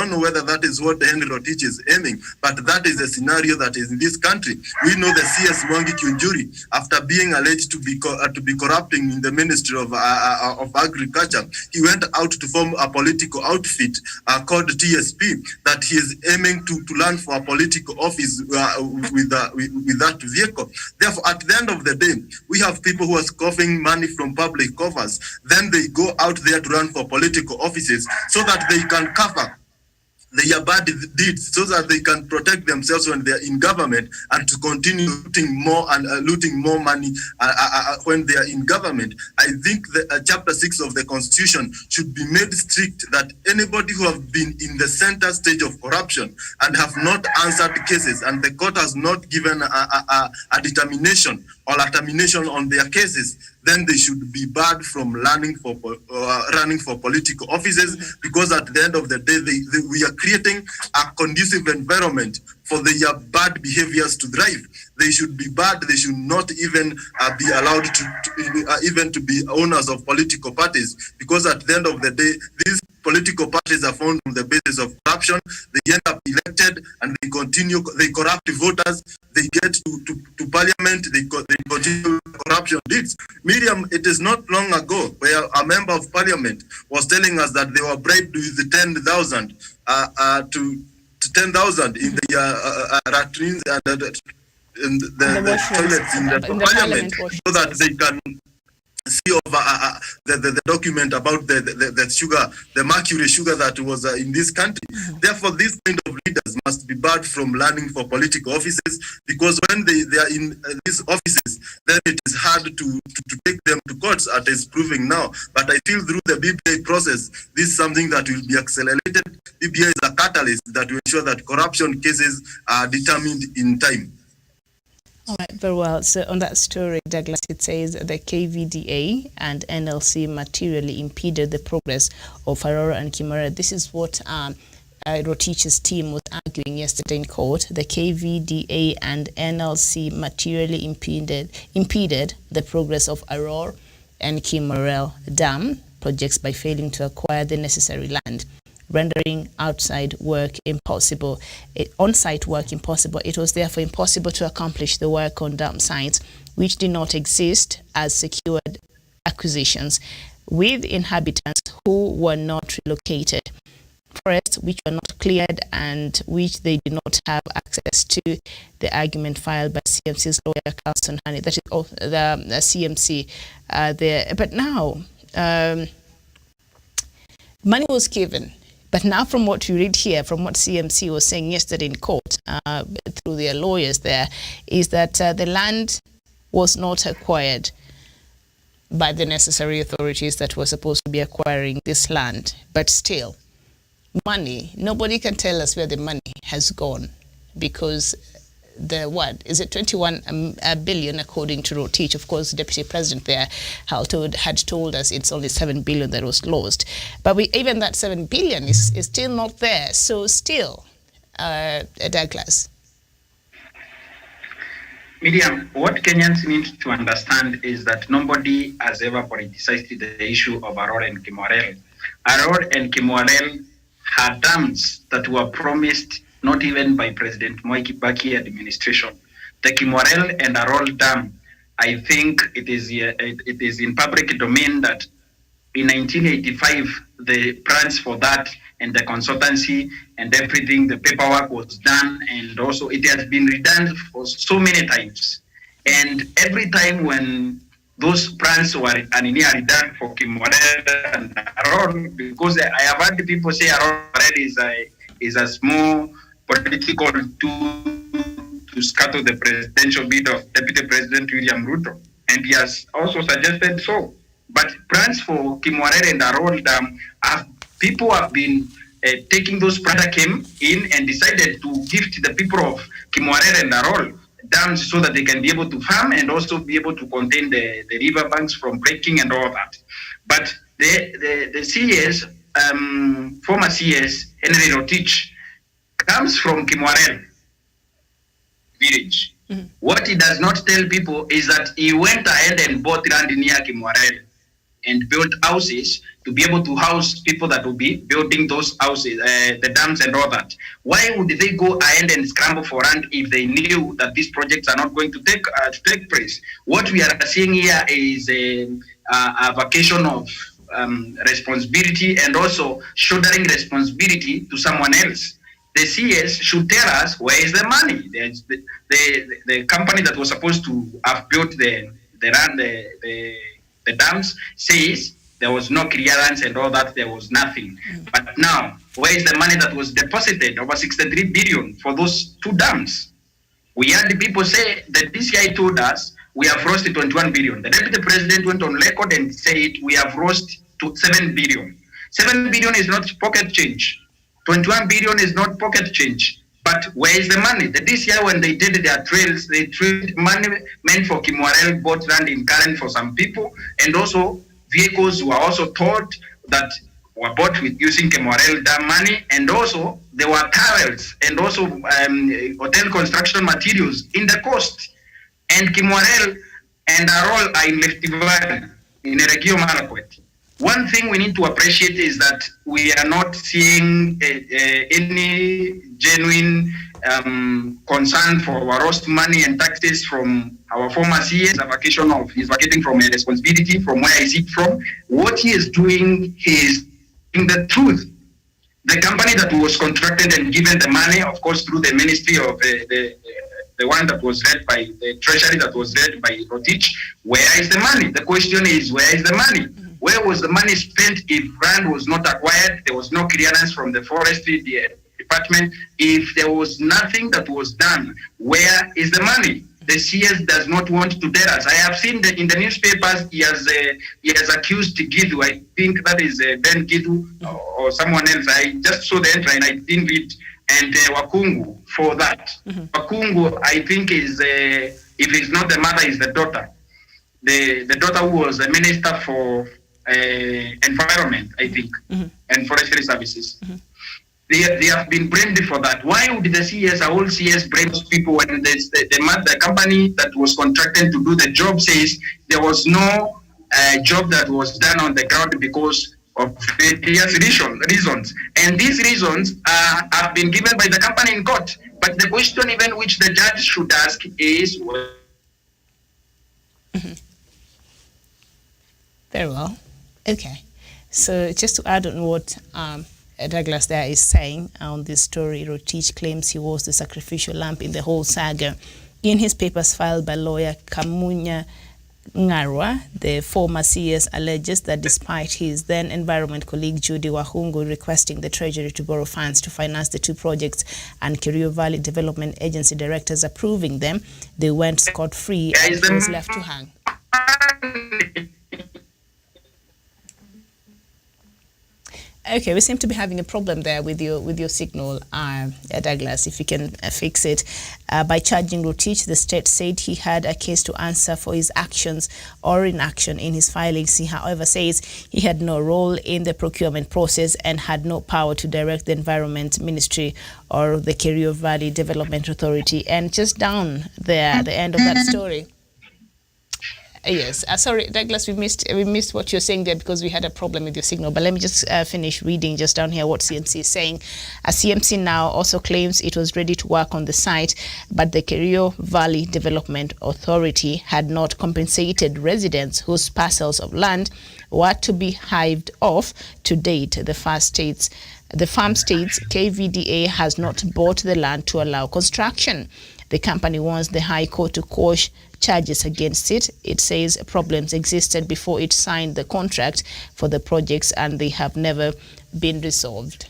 know whether that is what Henry Rotich is aiming, but that is the scenario that is in this country. We know the CS Mwangi Kiunjuri, after being alleged to be corrupting in the Ministry of Agriculture, he went out to form a political outfit called TSP, that he is aiming to run for a political office with that vehicle. Therefore, at the end of the day, we have people who are scoffing money from public coffers. Then they go out there to run for political offices so that they can cover their bad deeds, so that they can protect themselves when they're in government, and to continue looting more money when they are in government. I think the chapter 6 of the Constitution should be made strict, that anybody who have been in the center stage of corruption and have not answered cases, and the court has not given a determination or a termination on their cases, then they should be barred from running for political offices, because at the end of the day, we are creating a conducive environment for their bad behaviors to thrive. They should be barred. They should not even be allowed to be owners of political parties, because at the end of the day, these political parties are formed on the basis of corruption. They end up elected and they corrupt voters. They get to parliament, they continue corruption deeds. Miriam, it is not long ago where a member of parliament was telling us that they were bribed with 10,000 to 10,000 in the latrines and the toilets in the parliament, so that they can see over the document about the sugar, the mercury sugar that was in this country. Therefore, these kind of leaders must be barred from running for political offices, because when they are in these offices, then it is hard to take them to courts, as is proving now. But I feel through the BBI process, this is something that will be accelerated. BBI is a catalyst that will ensure that corruption cases are determined in time. All right, very well. So on that story, Douglas, it says the KVDA and NLC materially impeded the progress of Aurora and Kimorel. This is what Rotich's team was arguing yesterday in court. The KVDA and NLC materially impeded the progress of Aurora and Kimorel Dam projects by failing to acquire the necessary land, rendering on-site work impossible. It was therefore impossible to accomplish the work on dam sites, which did not exist as secured acquisitions, with inhabitants who were not relocated, forests which were not cleared and which they did not have access to. The argument filed by CMC's lawyer, Carlson Honey, that is the CMC there. But now, money was given. But now, from what you read here, from what CMC was saying yesterday in court through their lawyers there, is that the land was not acquired by the necessary authorities that were supposed to be acquiring this land. But still, money, nobody can tell us where the money has gone. because the what is it 21 billion according to Rotich. Of course, Deputy President there had told us it's only 7 billion that was lost, but even that 7 billion is still not there. So still, Douglas. Miriam, what Kenyans need to understand is that nobody has ever politicized the issue of Aror and Kimwarel. Aror and Kimwarel had dams that were promised not even by President Moi Kibaki administration. The Kimwarel and Aror Dam, I think it is in public domain that in 1985, the plans for that and the consultancy and everything, the paperwork was done, and also it has been redone for so many times. And every time when those plans were nearly done for Kimwarel and Aror, because I have heard people say Aror is a small political tool to scatter the presidential bid of Deputy President William Ruto, and he has also suggested so. But plans for Kimwarel and Aror Dam, people have been taking those plans that came in and decided to gift the people of Kimwarel and Aror dams so that they can be able to farm and also be able to contain the river banks from breaking and all that. But the CS, former CS, Henry Rotich, comes from Kimwarel village. Mm-hmm. What he does not tell people is that he went ahead and bought land near Kimwarel and built houses to be able to house people that will be building those houses, the dams and all that. Why would they go ahead and scramble for land if they knew that these projects are not going to take place? What we are seeing here is a vacation of responsibility and also shouldering responsibility to someone else. The CS should tell us where is the money. The company that was supposed to have built the dams says there was no clearance and all that, there was nothing. But now, where is the money that was deposited, over 63 billion for those two dams? We had the people say, the DCI told us, we have lost 21 billion. The Deputy President went on record and said, we have lost to 7 billion. 7 billion is not pocket change. 21 billion is not pocket change. But where is the money? The DCI, when they did their trails, they traded money meant for Kimwarel, bought land in Karen for some people, and also vehicles were also taught that were bought with using Kimwarel dam money, and also there were towels and also hotel construction materials in the coast. And Kimwarel and Arol are in Left Valley, in Eregio Marakwet. One thing we need to appreciate is that we are not seeing any genuine concern for our lost money and taxes from our former CS. He's vacating from a responsibility from where is it from. What he is doing is in the truth. The company that was contracted and given the money, of course, through the ministry of the one that was led by the treasury that was led by Rotich, where is the money? The question is, where is the money? Where was the money spent if land was not acquired? There was no clearance from the forestry department. If there was nothing that was done, where is the money? The CS does not want to tell us. I have seen that in the newspapers, he has accused Gidu. I think that is Ben Gidu or someone else. I just saw the entry and I didn't read. And Wakungu for that. Mm-hmm. Wakungu, I think, is if it's not the mother, is the daughter. The daughter who was a minister for environment, I think, and forestry services. Mm-hmm. They have been blamed for that. Why would the CS, our old CS, blame those people when the company that was contracted to do the job says there was no job that was done on the ground because of various reasons. And these reasons have been given by the company in court. But the question even which the judge should ask is... Very well. Okay. So just to add on what Douglas there is saying on this story, Rotich claims he was the sacrificial lamb in the whole saga. In his papers filed by lawyer Kamunya Ngarwa, the former CS alleges that despite his then environment colleague Judy Wahungu requesting the Treasury to borrow funds to finance the two projects and Kerio Valley Development Agency directors approving them, they went scot-free and he was left to hang. Okay, we seem to be having a problem there with your signal, Douglas. If you can fix it. By charging Rotich, the state said he had a case to answer for his actions or inaction in his filings. He, however, says he had no role in the procurement process and had no power to direct the Environment Ministry or the Kerio Valley Development Authority. And just down there at the end of that story. Yes, sorry, Douglas, we missed what you're saying there because we had a problem with your signal. But let me just finish reading just down here what CMC is saying. CMC now also claims it was ready to work on the site, but the Kerio Valley Development Authority had not compensated residents whose parcels of land were to be hived off to date. The farm states KVDA has not bought the land to allow construction. The company wants the High Court to quash charges against it. It says problems existed before it signed the contract for the projects and they have never been resolved.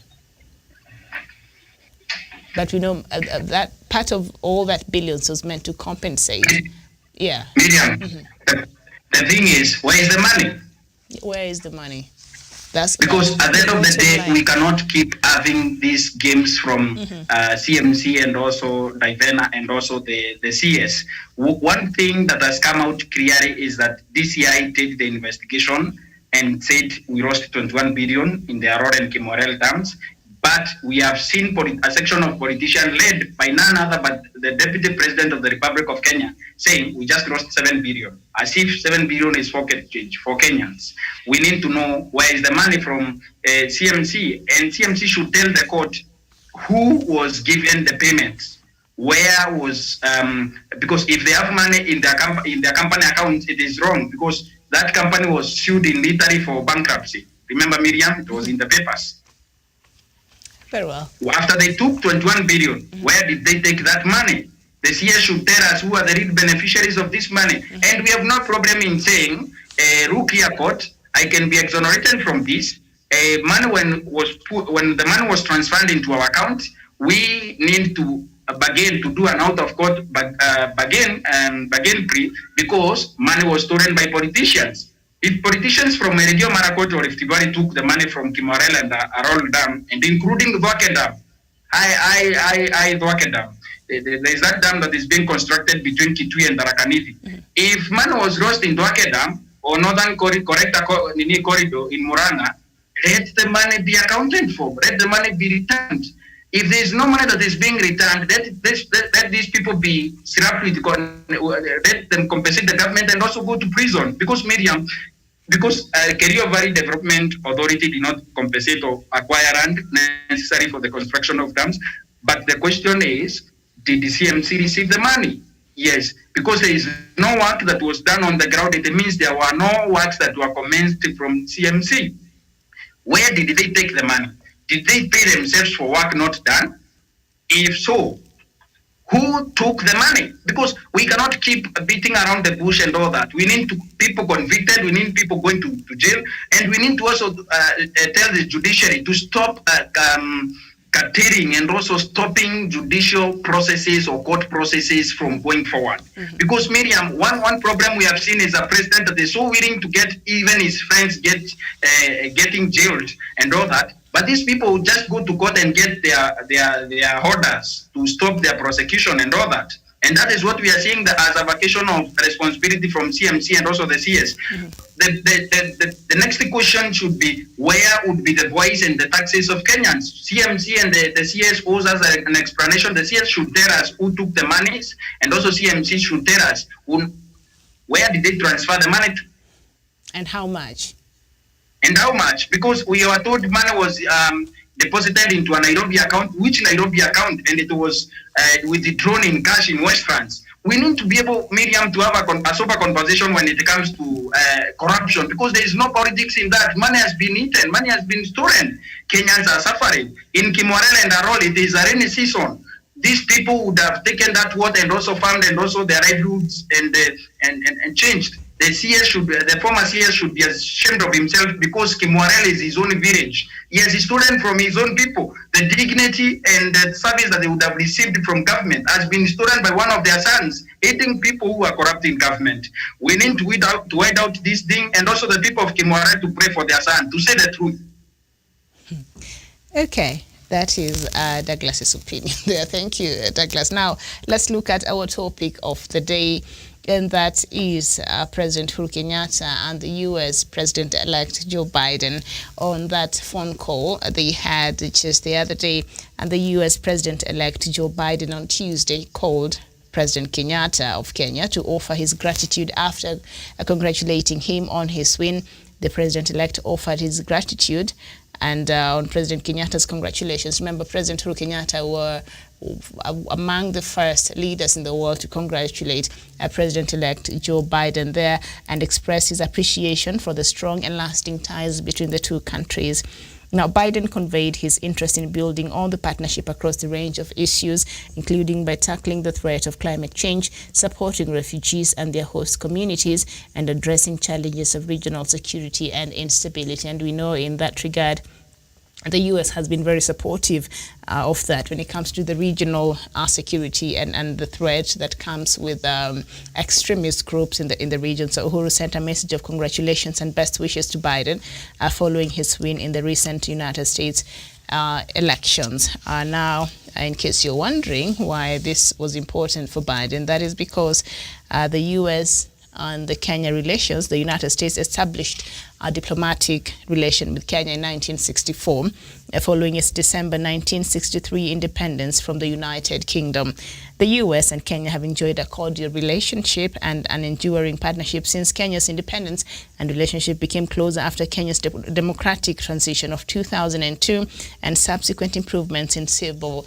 But we know that part of all that billions was meant to compensate. Yeah. Miriam, the thing is, where is the money? Where is the money? That's because at the end of the day, we cannot keep having these games from CMC and also Divena and also the CS. One thing that has come out clearly is that DCI did the investigation and said we lost 21 billion in the Aurora and Kimorel dams. But we have seen a section of politicians led by none other but the Deputy President of the Republic of Kenya saying we just lost 7 billion, as if 7 billion is pocket change for Kenyans. We need to know where is the money from CMC, and CMC should tell the court who was given the payments, where was, because if they have money in their company account, it is wrong because that company was sued in Italy for bankruptcy. Remember, Miriam, it was in the papers. Very well. After they took 21 billion, where did they take that money? The CS should tell us who are the real beneficiaries of this money. And we have no problem in saying, Rukia Court, I can be exonerated from this. Money when the money was transferred into our account, we need to bargain to do an out of court bargain plea because money was stolen by politicians. If politicians from Meredio Marakwet or Rift Valley took the money from Kimorel and Arol Dam, and including Dwake Dam, Dwake Dam, there is that dam that is being constructed between Kitui and Tharaka-Nithi. If money was lost in Dwake Dam or Northern Corridor in Muranga, let the money be accounted for, let the money be returned. If there is no money that is being returned, let these people be slapped with, let them compensate the government and also go to prison. Because Miriam, Kerio Valley Development Authority did not compensate or acquire land necessary for the construction of dams. But the question is, did the CMC receive the money? Yes, because there is no work that was done on the ground. It means there were no works that were commenced from CMC. Where did they take the money? Did they pay themselves for work not done? If so, who took the money? Because we cannot keep beating around the bush and all that. We need people convicted, we need people going to jail, and we need to also tell the judiciary to stop curtailing and also stopping judicial processes or court processes from going forward. Because Miriam, one problem we have seen is a president that is so willing to get even his friends getting jailed and all that. But these people just go to court and get their orders to stop their prosecution and all that. And that is what we are seeing as a vacation of responsibility from CMC and also the CS. The next question should be, where would be the voice and the taxes of Kenyans? CMC and the CS owes us an explanation. The CS should tell us who took the monies, and also CMC should tell us where did they transfer the money to. And how much? And how much? Because we were told money was deposited into a Nairobi account. Which Nairobi account? And it was withdrawn in cash in West France. We need to be able, Miriam, to have a sober conversation when it comes to corruption, because there is no politics in that. Money has been eaten. Money has been stolen. Kenyans are suffering. In Kimorel and Arol, it is a rainy season. These people would have taken that water and also farmed and also their livelihoods and changed. The former CS should be ashamed of himself because Kimorel is his own village. He has stolen from his own people. The dignity and the service that they would have received from government has been stolen by one of their sons, aiding people who are corrupting government. We need to weed out this thing, and also the people of Kimorel to pray for their son, to say the truth. Okay, that is Douglas's opinion there. Thank you, Douglas. Now, let's look at our topic of the day, and that is President Uhuru Kenyatta and the U.S. President-elect Joe Biden. On that phone call they had just the other day, and the U.S. President-elect Joe Biden on Tuesday called President Kenyatta of Kenya to offer his gratitude after congratulating him on his win. The president-elect offered his gratitude and on President Kenyatta's congratulations. Remember, President Uhuru Kenyatta were among the first leaders in the world to congratulate President-elect Joe Biden there and express his appreciation for the strong and lasting ties between the two countries. Now, Biden conveyed his interest in building on the partnership across the range of issues, including by tackling the threat of climate change, supporting refugees and their host communities, and addressing challenges of regional security and instability. And we know in that regard, the U.S. has been very supportive of that when it comes to the regional security and the threat that comes with extremist groups in the region. So Uhuru sent a message of congratulations and best wishes to Biden following his win in the recent United States elections. Now, in case you're wondering why this was important for Biden, that is because the U.S. and the Kenya relations, the United States established a diplomatic relation with Kenya in 1964, following its December 1963 independence from the United Kingdom. The U.S. and Kenya have enjoyed a cordial relationship and an enduring partnership since Kenya's independence, and relationship became closer after Kenya's democratic transition of 2002 and subsequent improvements in civil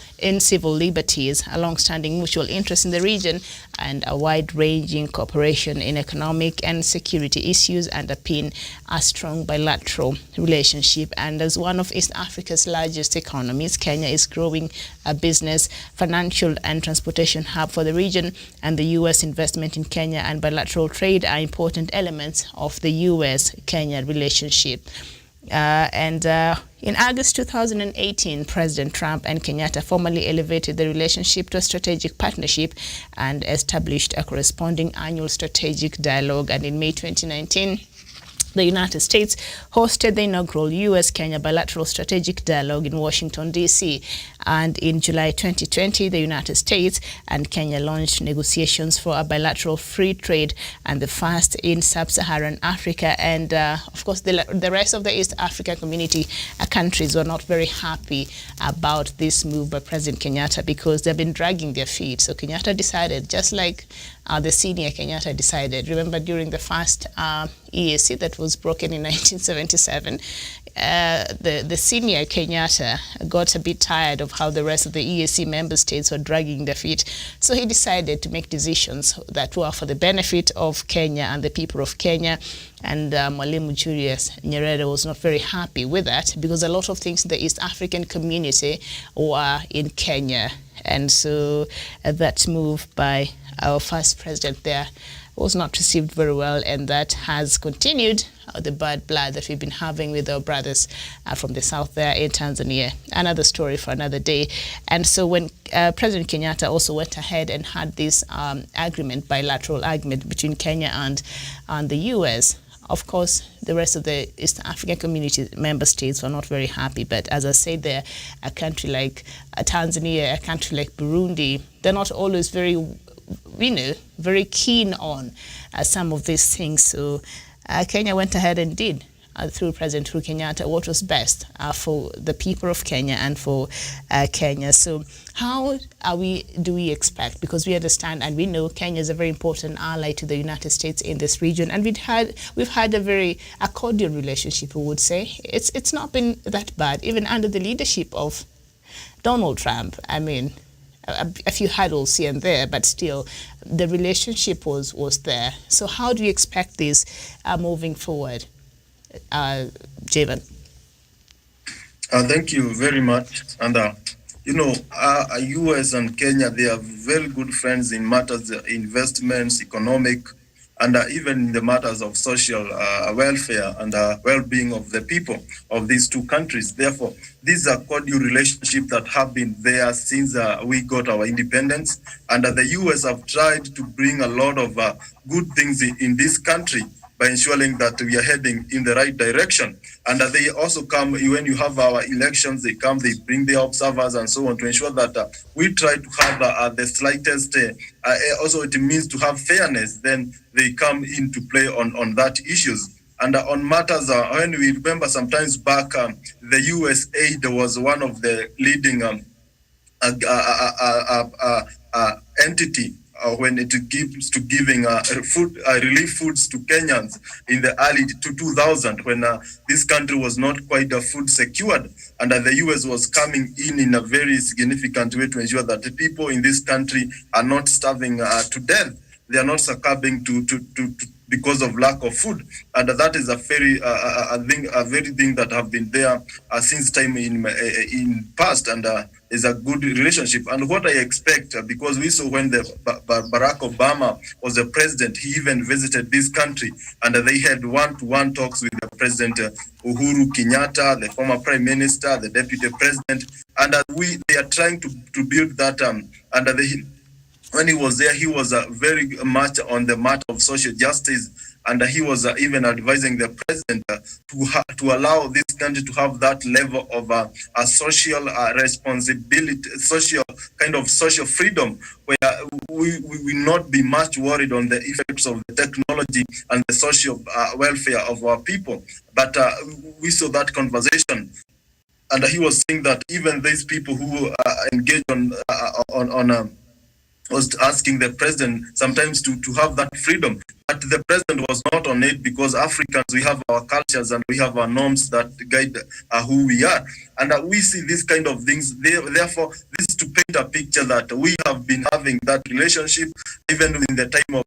liberties, a long-standing mutual interest in the region, and a wide-ranging cooperation in economic and security issues underpin a strong bilateral relationship. And as one of East Africa's largest economies, Kenya is growing a business, financial and transportation hub for the region, and the U.S. investment in Kenya and bilateral trade are important elements of the U.S.-Kenya relationship. In August 2018, President Trump and Kenyatta formally elevated the relationship to a strategic partnership and established a corresponding annual strategic dialogue. And in May 2019, the United States hosted the inaugural U.S.-Kenya bilateral strategic dialogue in Washington, D.C. And in July 2020, the United States and Kenya launched negotiations for a bilateral free trade, and the first in sub-Saharan Africa. And of course, the rest of the East African community countries were not very happy about this move by President Kenyatta because they've been dragging their feet. So Kenyatta decided, just like the senior Kenyatta decided. Remember, during the first EAC that was broken in 1977, the senior Kenyatta got a bit tired of how the rest of the EAC member states were dragging their feet. So he decided to make decisions that were for the benefit of Kenya and the people of Kenya. And Mwalimu Julius Nyerere was not very happy with that because a lot of things in the East African community were in Kenya. And so that move by our first president there was not received very well, and that has continued the bad blood that we've been having with our brothers from the south there in Tanzania. Another story for another day. And so when President Kenyatta also went ahead and had this bilateral agreement between Kenya and the U.S., of course, the rest of the East African community member states were not very happy. But as I said there, a country like Tanzania, a country like Burundi, they're not always very keen on some of these things. So Kenya went ahead and did, through President Uhuru Kenyatta, what was best for the people of Kenya and for Kenya. So how do we expect? Because we understand and we know Kenya is a very important ally to the United States in this region, and we've had a cordial relationship, we would say. It's not been that bad, even under the leadership of Donald Trump. I mean, a few hurdles here and there, but still the relationship was there. So how do you expect this moving forward, Javan? Thank you very much. And U.S. and Kenya, they are very good friends in matters of investments, economic, and even in the matters of social welfare and well-being of the people of these two countries. Therefore, these are cordial relationships that have been there since we got our independence. And the U.S. have tried to bring a lot of good things in this country by ensuring that we are heading in the right direction. And they also come, when you have our elections, they come, they bring their observers and so on to ensure that we try to have the slightest, also it means to have fairness, then they come into play on that issues. And on matters, when we remember sometimes back, the USAID was one of the leading entity when it gives to giving food relief foods to Kenyans in the early 2000, when this country was not quite food secured, and the US was coming in a very significant way to ensure that the people in this country are not starving to death. They are not succumbing to because of lack of food, and that is a very thing that have been there since time in past, and is a good relationship. And what I expect, because we saw when the Barack Obama was the president, he even visited this country, and they had one-to-one talks with the president Uhuru Kenyatta, the former prime minister, the deputy president, and they are trying to build that under the. When he was there, he was very much on the matter of social justice, and he was even advising the president to allow this country to have that level of a social responsibility, social freedom, where we will not be much worried on the effects of the technology and the social welfare of our people. But we saw that conversation. And he was saying that even these people who engage on was asking the president sometimes to have that freedom. But the president was not on it, because Africans, we have our cultures and we have our norms that guide who we are. And we see these kind of things. Therefore, this is to paint a picture that we have been having that relationship even in the time of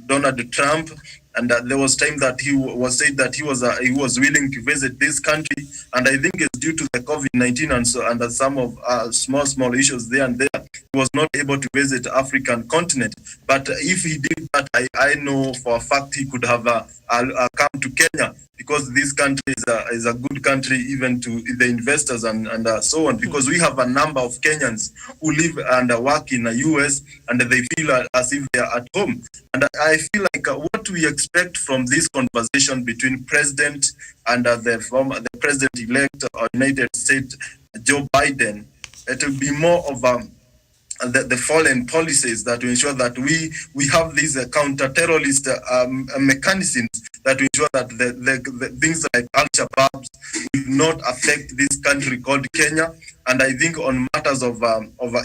Donald Trump. And there was time that he was said that he was willing to visit this country, and I think it's due to the COVID-19 and some of small issues there and there. He was not able to visit the African continent. But if he did that, I know for a fact he could have come to Kenya, because this country is a good country even to the investors and so on, because we have a number of Kenyans who live and work in the US, and they feel as if they are at home. And I feel like what we expect from this conversation between president and the president-elect of the United States, Joe Biden, it will be more of the foreign policies that will ensure that we have these counter-terrorist mechanisms that will ensure that the things like Al-Shabaab will not affect this country called Kenya. And I think on matters of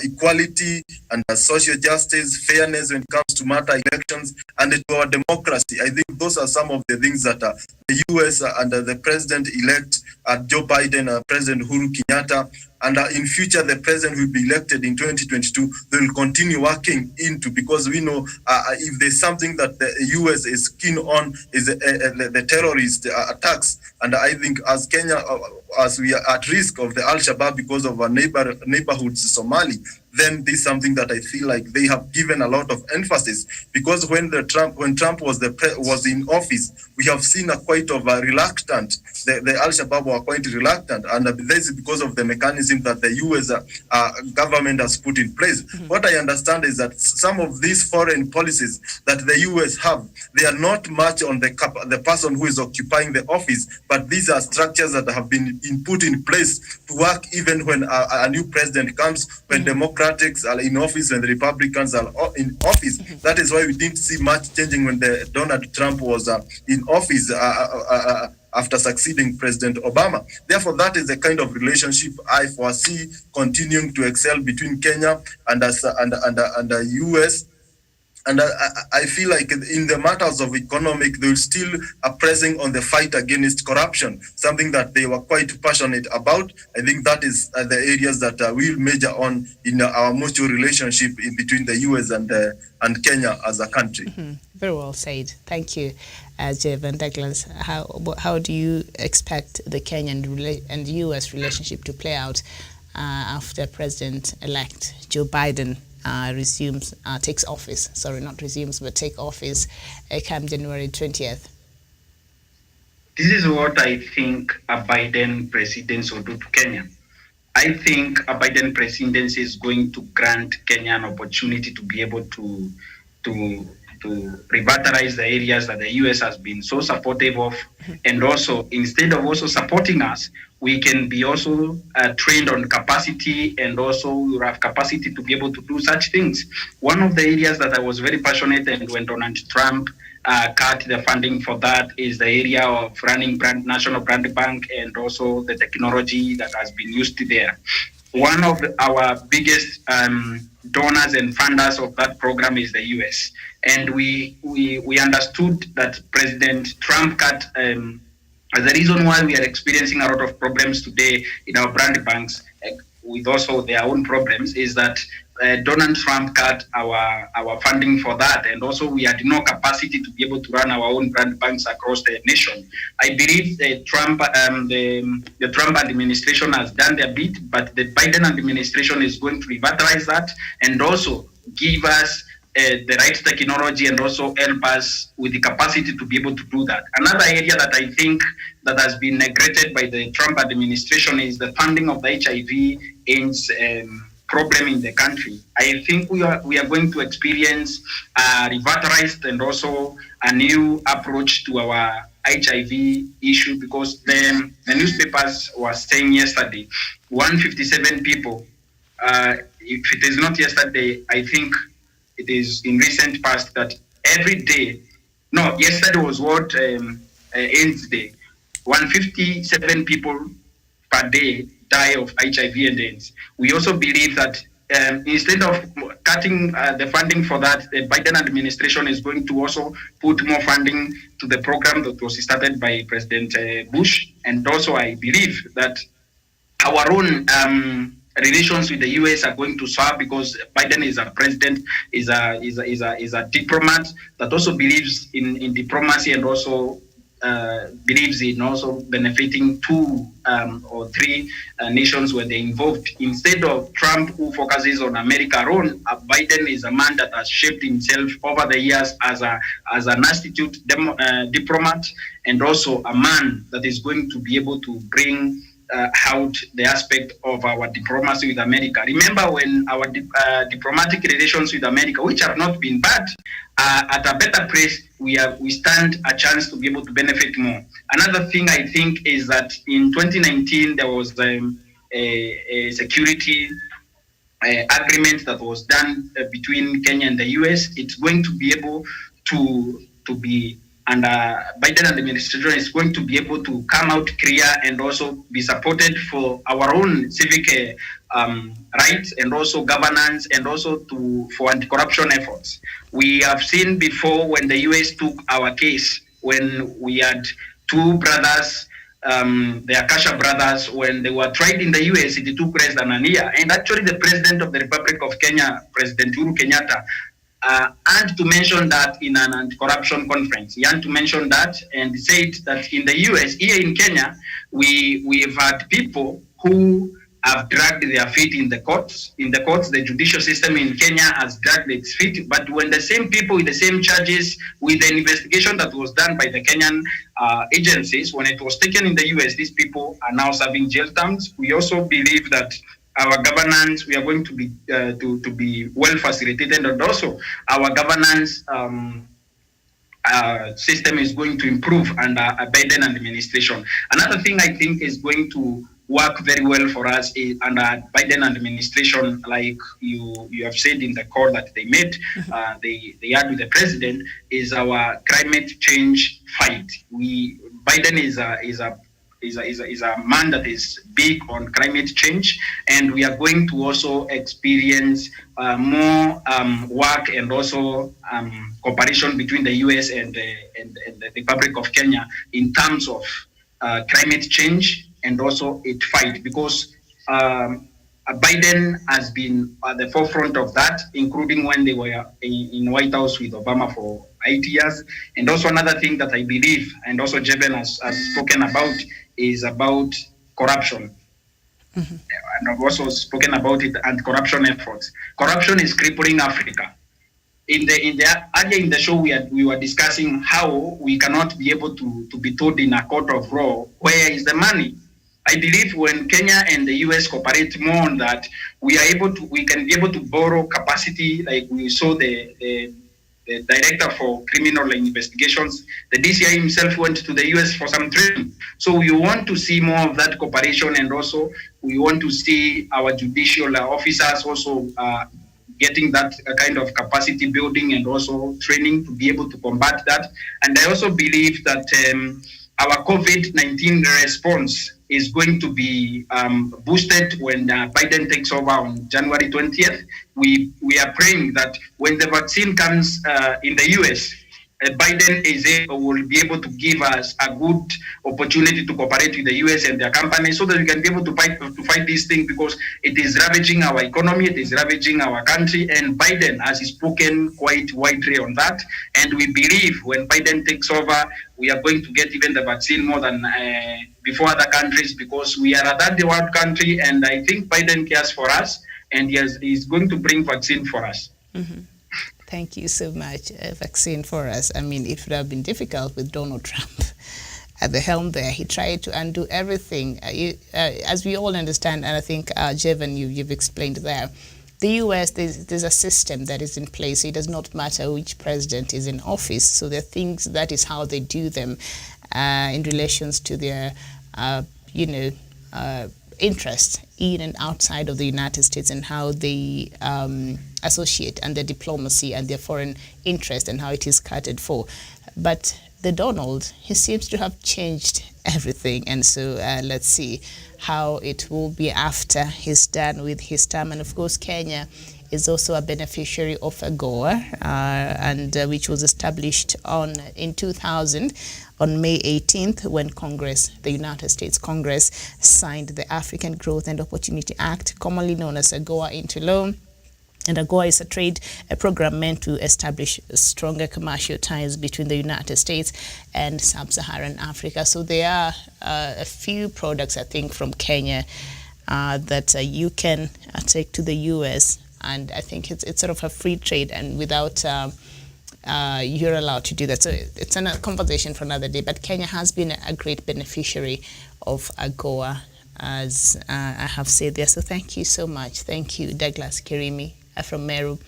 equality and social justice, fairness when it comes to matter elections and to our democracy, I think those are some of the things that the US under the president-elect Joe Biden, President Uhuru Kenyatta, and in future the president will be elected in 2022, they will continue working into, because we know if there's something that the US is keen on is the terrorist attacks. And I think as Kenya, as we are at risk of the Al-Shabaab because of our neighborhoods, Somali, then this is something that I feel like they have given a lot of emphasis, because when Trump was in office, we have seen a quite of a reluctant. The Al-Shabaab were quite reluctant, and this is because of the mechanism that the U.S. Government has put in place. Mm-hmm. What I understand is that some of these foreign policies that the U.S. have, they are not much on the person who is occupying the office, but these are structures that have been put in place to work even when a new president comes, when Democrats are in office and the Republicans are in office. Mm-hmm. That is why we didn't see much changing when Donald Trump was in office after succeeding President Obama. Therefore, that is the kind of relationship I foresee continuing to excel between Kenya and the US. And I feel like in the matters of economic, they're still pressing on the fight against corruption, something that they were quite passionate about. I think that is the areas that we'll major on in our mutual relationship in between the US and Kenya as a country. Mm-hmm. Very well said. Thank you, Jeff and Douglas. How do you expect the Kenyan and US relationship to play out after President-elect Joe Biden takes office? Sorry, not resumes, but take office come January 20th. This is what I think a Biden presidency will do to Kenya. I think a Biden presidency is going to grant Kenya an opportunity to be able to revitalize the areas that the US has been so supportive of. And also, instead of also supporting us, we can be also trained on capacity, and also we have capacity to be able to do such things. One of the areas that I was very passionate and when Donald Trump cut the funding for that is the area of running national brand bank and also the technology that has been used there. One of our biggest donors and funders of that program is the US. And we understood that President Trump cut the reason why we are experiencing a lot of problems today in our brand banks, with also their own problems, is that Donald Trump cut our funding for that, and also we had no capacity to be able to run our own brand banks across the nation. I believe the Trump administration has done their bit, but the Biden administration is going to revitalize that and also give us the right technology and also help us with the capacity to be able to do that. Another area that I think that has been neglected by the Trump administration is the funding of the HIV/AIDS problem in the country. I think we are going to experience a revitalized and also a new approach to our HIV issue, because the newspapers were saying yesterday 157 people. If it is not yesterday, I think it is in recent past that every day, no, yesterday was what AIDS Day. 157 people per day die of HIV and AIDS. We also believe that instead of cutting the funding for that, the Biden administration is going to also put more funding to the program that was started by President Bush. And also, I believe that our own relations with the US are going to serve, because Biden is a president, is a diplomat that also believes in diplomacy and also believes in also benefiting two or three nations where they're involved. Instead of Trump, who focuses on America alone, Biden is a man that has shaped himself over the years as an astute diplomat, and also a man that is going to be able to bring out the aspect of our diplomacy with America. Remember, when our diplomatic relations with America, which have not been bad, at a better place, we stand a chance to be able to benefit more. Another thing I think is that in 2019 there was a security agreement that was done between Kenya and the US. It's going to be able to be, and Biden administration is going to be able to come out clear and also be supported for our own civic rights and also governance, and also for anti-corruption efforts. We have seen before when the US took our case, when we had two brothers, the Akasha brothers, when they were tried in the US, it took less than a year. And actually the President of the Republic of Kenya, President Uhuru Kenyatta, and to mention that in an anti-corruption conference. He had to mention that and said that in the US, here in Kenya, we've had people who have dragged their feet in the courts. In the courts, the judicial system in Kenya has dragged its feet. But when the same people with the same charges, with the investigation that was done by the Kenyan agencies, when it was taken in the US, these people are now serving jail terms. We also believe that our governance, we are going to be well facilitated, and also our governance system is going to improve under a Biden administration. Another thing I think is going to work very well for us is under Biden administration, like you have said in the call that they made, they had with the president, is our climate change fight. Biden is a man that is big on climate change, and we are going to also experience more work and also cooperation between the US and the Republic of Kenya in terms of climate change and also its fight, because Biden has been at the forefront of that, including when they were in White House with Obama for 8 years. And also another thing that I believe, and also Jeben has spoken about, is about corruption. And I've also spoken about it and corruption efforts. Corruption is crippling Africa. Earlier in the show, we were discussing how we cannot be able to be told in a court of law, where is the money? I believe when Kenya and the US cooperate more on that, we can be able to borrow capacity, like we saw the the director for criminal investigations, the DCI himself went to the US for some training. So we want to see more of that cooperation, and also we want to see our judicial officers also getting that kind of capacity building and also training to be able to combat that. And I also believe that our COVID-19 response is going to be boosted when Biden takes over on January 20th. We are praying that when the vaccine comes in the US, Biden will be able to give us a good opportunity to cooperate with the US and their companies so that we can be able to fight this thing, because it is ravaging our economy, it is ravaging our country, and Biden has spoken quite widely on that. And we believe when Biden takes over, we are going to get even the vaccine more than before other countries, because we are a third world country, and I think Biden cares for us, and he's going to bring vaccine for us. Mm-hmm. Thank you so much. Vaccine for us. I mean, it would have been difficult with Donald Trump at the helm there. He tried to undo everything. As we all understand, and I think, Jevan, you've explained there, the US, there's a system that is in place. It does not matter which president is in office. So there are things, that is how they do them in relations to their, interest in and outside of the United States, and how they associate, and their diplomacy and their foreign interest, and how it is catered for. But the Donald, he seems to have changed everything, and so let's see how it will be after he's done with his term. And of course, Kenya is also a beneficiary of AGOA, which was established in 2000 on May 18th, when the United States Congress, signed the African Growth and Opportunity Act, commonly known as AGOA, into law. And AGOA is a program meant to establish stronger commercial ties between the United States and sub-Saharan Africa. So there are a few products, I think, from Kenya that you can take to the US. And I think it's sort of a free trade, and without you're allowed to do that. So it's a conversation for another day. But Kenya has been a great beneficiary of AGOA, as I have said there. So thank you so much. Thank you, Douglas Kirimi from Meru.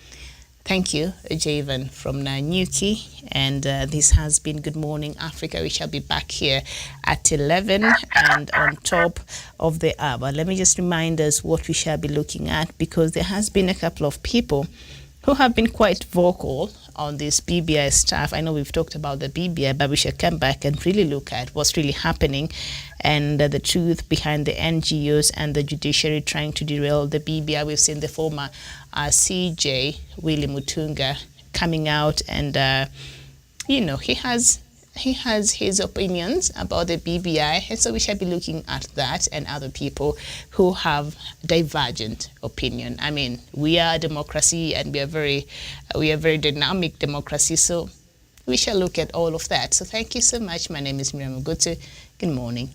Thank you, Javan from Nanyuki. And this has been Good Morning Africa. We shall be back here at 11 and on top of the hour. Let me just remind us what we shall be looking at, because there has been a couple of people who have been quite vocal on this BBI stuff. I know we've talked about the BBI, but we should come back and really look at what's really happening, and the truth behind the NGOs and the judiciary trying to derail the BBI. We've seen the former CJ, Willie Mutunga, coming out, and he has his opinions about the BBI, and so we shall be looking at that and other people who have divergent opinion. I mean, we are a democracy, and we are very dynamic democracy, so we shall look at all of that. So thank you so much. My name is Miriam Ogutu. Good morning.